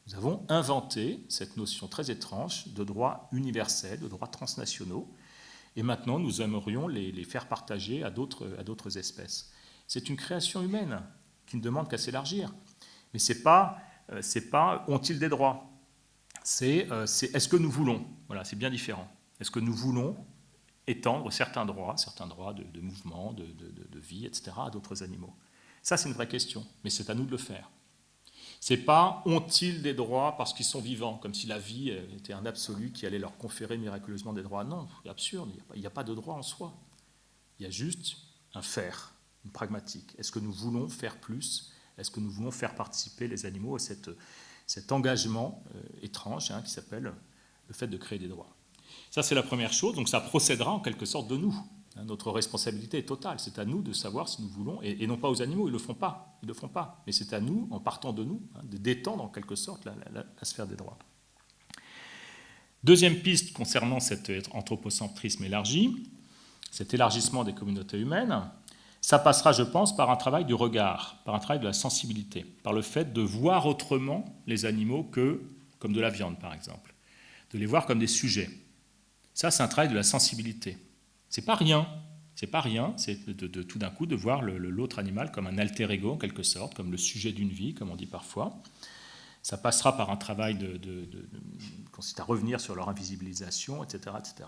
S1: Nous avons inventé cette notion très étrange de droits universels, de droits transnationaux, et maintenant nous aimerions les faire partager à d'autres espèces. C'est une création humaine qui ne demande qu'à s'élargir. Mais c'est pas ont-ils des droits, c'est est-ce que nous voulons, voilà, c'est bien différent. Est-ce que nous voulons étendre certains droits de mouvement, de vie, etc., à d'autres animaux? Ça, c'est une vraie question, mais c'est à nous de le faire. C'est pas ont-ils des droits parce qu'ils sont vivants, comme si la vie était un absolu qui allait leur conférer miraculeusement des droits. Non, c'est absurde, il n'y a pas de droit en soi. Il y a juste un faire, une pragmatique. Est-ce que nous voulons faire plus? Est-ce que nous voulons faire participer les animaux à cet engagement étrange qui s'appelle le fait de créer des droits? Ça, c'est la première chose, donc ça procédera en quelque sorte de nous. Notre responsabilité est totale, c'est à nous de savoir si nous voulons, et non pas aux animaux, ils ne le font pas, mais c'est à nous, en partant de nous, d'étendre en quelque sorte la sphère des droits. Deuxième piste concernant cet anthropocentrisme élargi, cet élargissement des communautés humaines, ça passera, je pense, par un travail du regard, par un travail de la sensibilité, par le fait de voir autrement les animaux que comme de la viande, par exemple, de les voir comme des sujets. Ça, c'est un travail de la sensibilité. C'est pas rien, c'est de tout d'un coup de voir l'autre animal comme un alter ego en quelque sorte, comme le sujet d'une vie, comme on dit parfois. Ça passera par un travail qui consiste à revenir sur leur invisibilisation, etc., etc.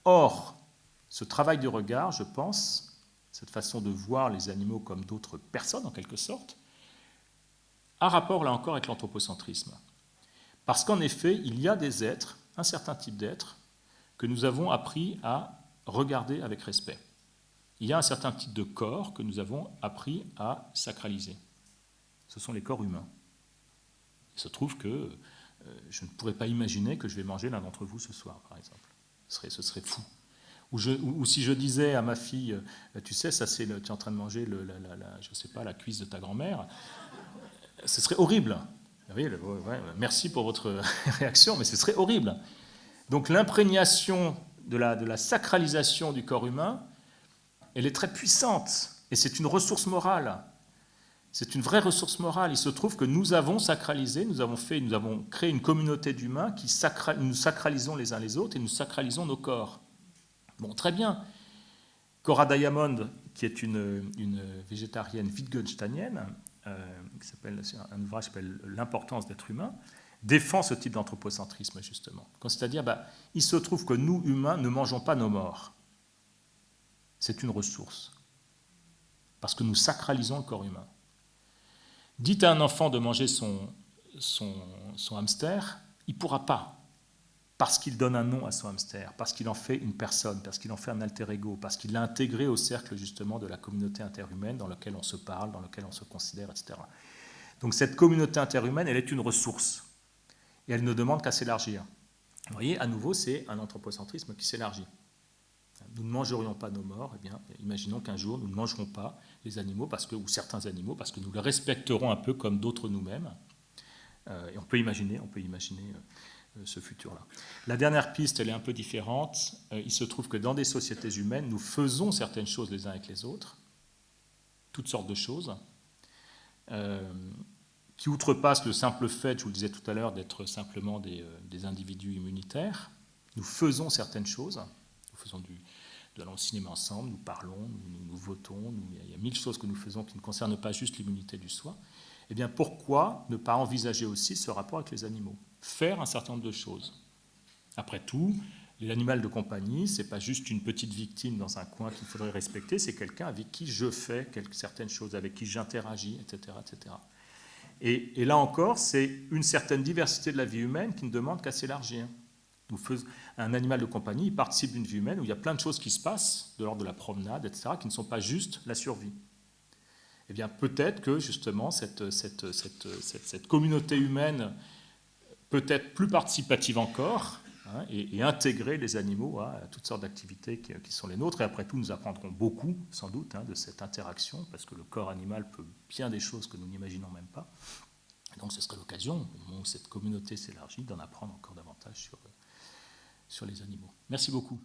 S1: Or, ce travail du regard, je pense, cette façon de voir les animaux comme d'autres personnes en quelque sorte, a rapport là encore avec l'anthropocentrisme. Parce qu'en effet, il y a des êtres, un certain type d'êtres, que nous avons appris à regarder avec respect. Il y a un certain type de corps que nous avons appris à sacraliser. Ce sont les corps humains. Il se trouve que je ne pourrais pas imaginer que je vais manger l'un d'entre vous ce soir, par exemple. Ce serait fou. Ou si je disais à ma fille, tu sais, ça c'est tu es en train de manger je sais pas, la cuisse de ta grand-mère, ce serait horrible. Oui, merci pour votre réaction, mais ce serait horrible. Donc l'imprégnation de la sacralisation du corps humain, elle est très puissante, et c'est une ressource morale. C'est une vraie ressource morale. Il se trouve que nous avons sacralisé, nous avons créé une communauté d'humains qui nous sacralisons les uns les autres et nous sacralisons nos corps. Bon, très bien. Cora Diamond, qui est une végétarienne wittgensteinienne, qui s'appelle un ouvrage qui s'appelle L'importance d'être humain, défend ce type d'anthropocentrisme, justement. C'est-à-dire, il se trouve que nous, humains, ne mangeons pas nos morts. C'est une ressource. Parce que nous sacralisons le corps humain. Dites à un enfant de manger son hamster, il ne pourra pas. Parce qu'il donne un nom à son hamster, parce qu'il en fait une personne, parce qu'il en fait un alter ego, parce qu'il l'a intégré au cercle justement de la communauté interhumaine dans laquelle on se parle, dans laquelle on se considère, etc. Donc cette communauté interhumaine, elle est une ressource. Et elle ne demande qu'à s'élargir. Vous voyez, à nouveau, c'est un anthropocentrisme qui s'élargit. Nous ne mangerions pas nos morts, eh bien, imaginons qu'un jour nous ne mangerons pas les animaux, ou certains animaux, parce que nous les respecterons un peu comme d'autres nous-mêmes. Et on peut imaginer ce futur-là. La dernière piste, elle est un peu différente. Il se trouve que dans des sociétés humaines, nous faisons certaines choses les uns avec les autres, toutes sortes de choses, qui outrepassent le simple fait, je vous le disais tout à l'heure, d'être simplement des individus immunitaires. Nous faisons certaines choses, nous allons au cinéma ensemble, nous parlons, nous votons, il y a 1000 choses que nous faisons qui ne concernent pas juste l'immunité du soi. Eh bien, pourquoi ne pas envisager aussi ce rapport avec les animaux ? Faire un certain nombre de choses. Après tout, l'animal de compagnie, ce n'est pas juste une petite victime dans un coin qu'il faudrait respecter, c'est quelqu'un avec qui je fais certaines choses, avec qui j'interagis, etc., etc. Et là encore, c'est une certaine diversité de la vie humaine qui ne demande qu'à s'élargir. Un animal de compagnie, il participe d'une vie humaine où il y a plein de choses qui se passent, de l'ordre de la promenade, etc., qui ne sont pas juste la survie. Eh bien, peut-être que justement, cette communauté humaine peut être plus participative encore, hein, et intégrer les animaux à toutes sortes d'activités qui sont les nôtres. Et après tout, nous apprendrons beaucoup, sans doute, de cette interaction, parce que le corps animal peut bien des choses que nous n'imaginons même pas. Et donc, ce serait l'occasion, au moment où cette communauté s'élargit, d'en apprendre encore davantage sur les animaux. Merci beaucoup.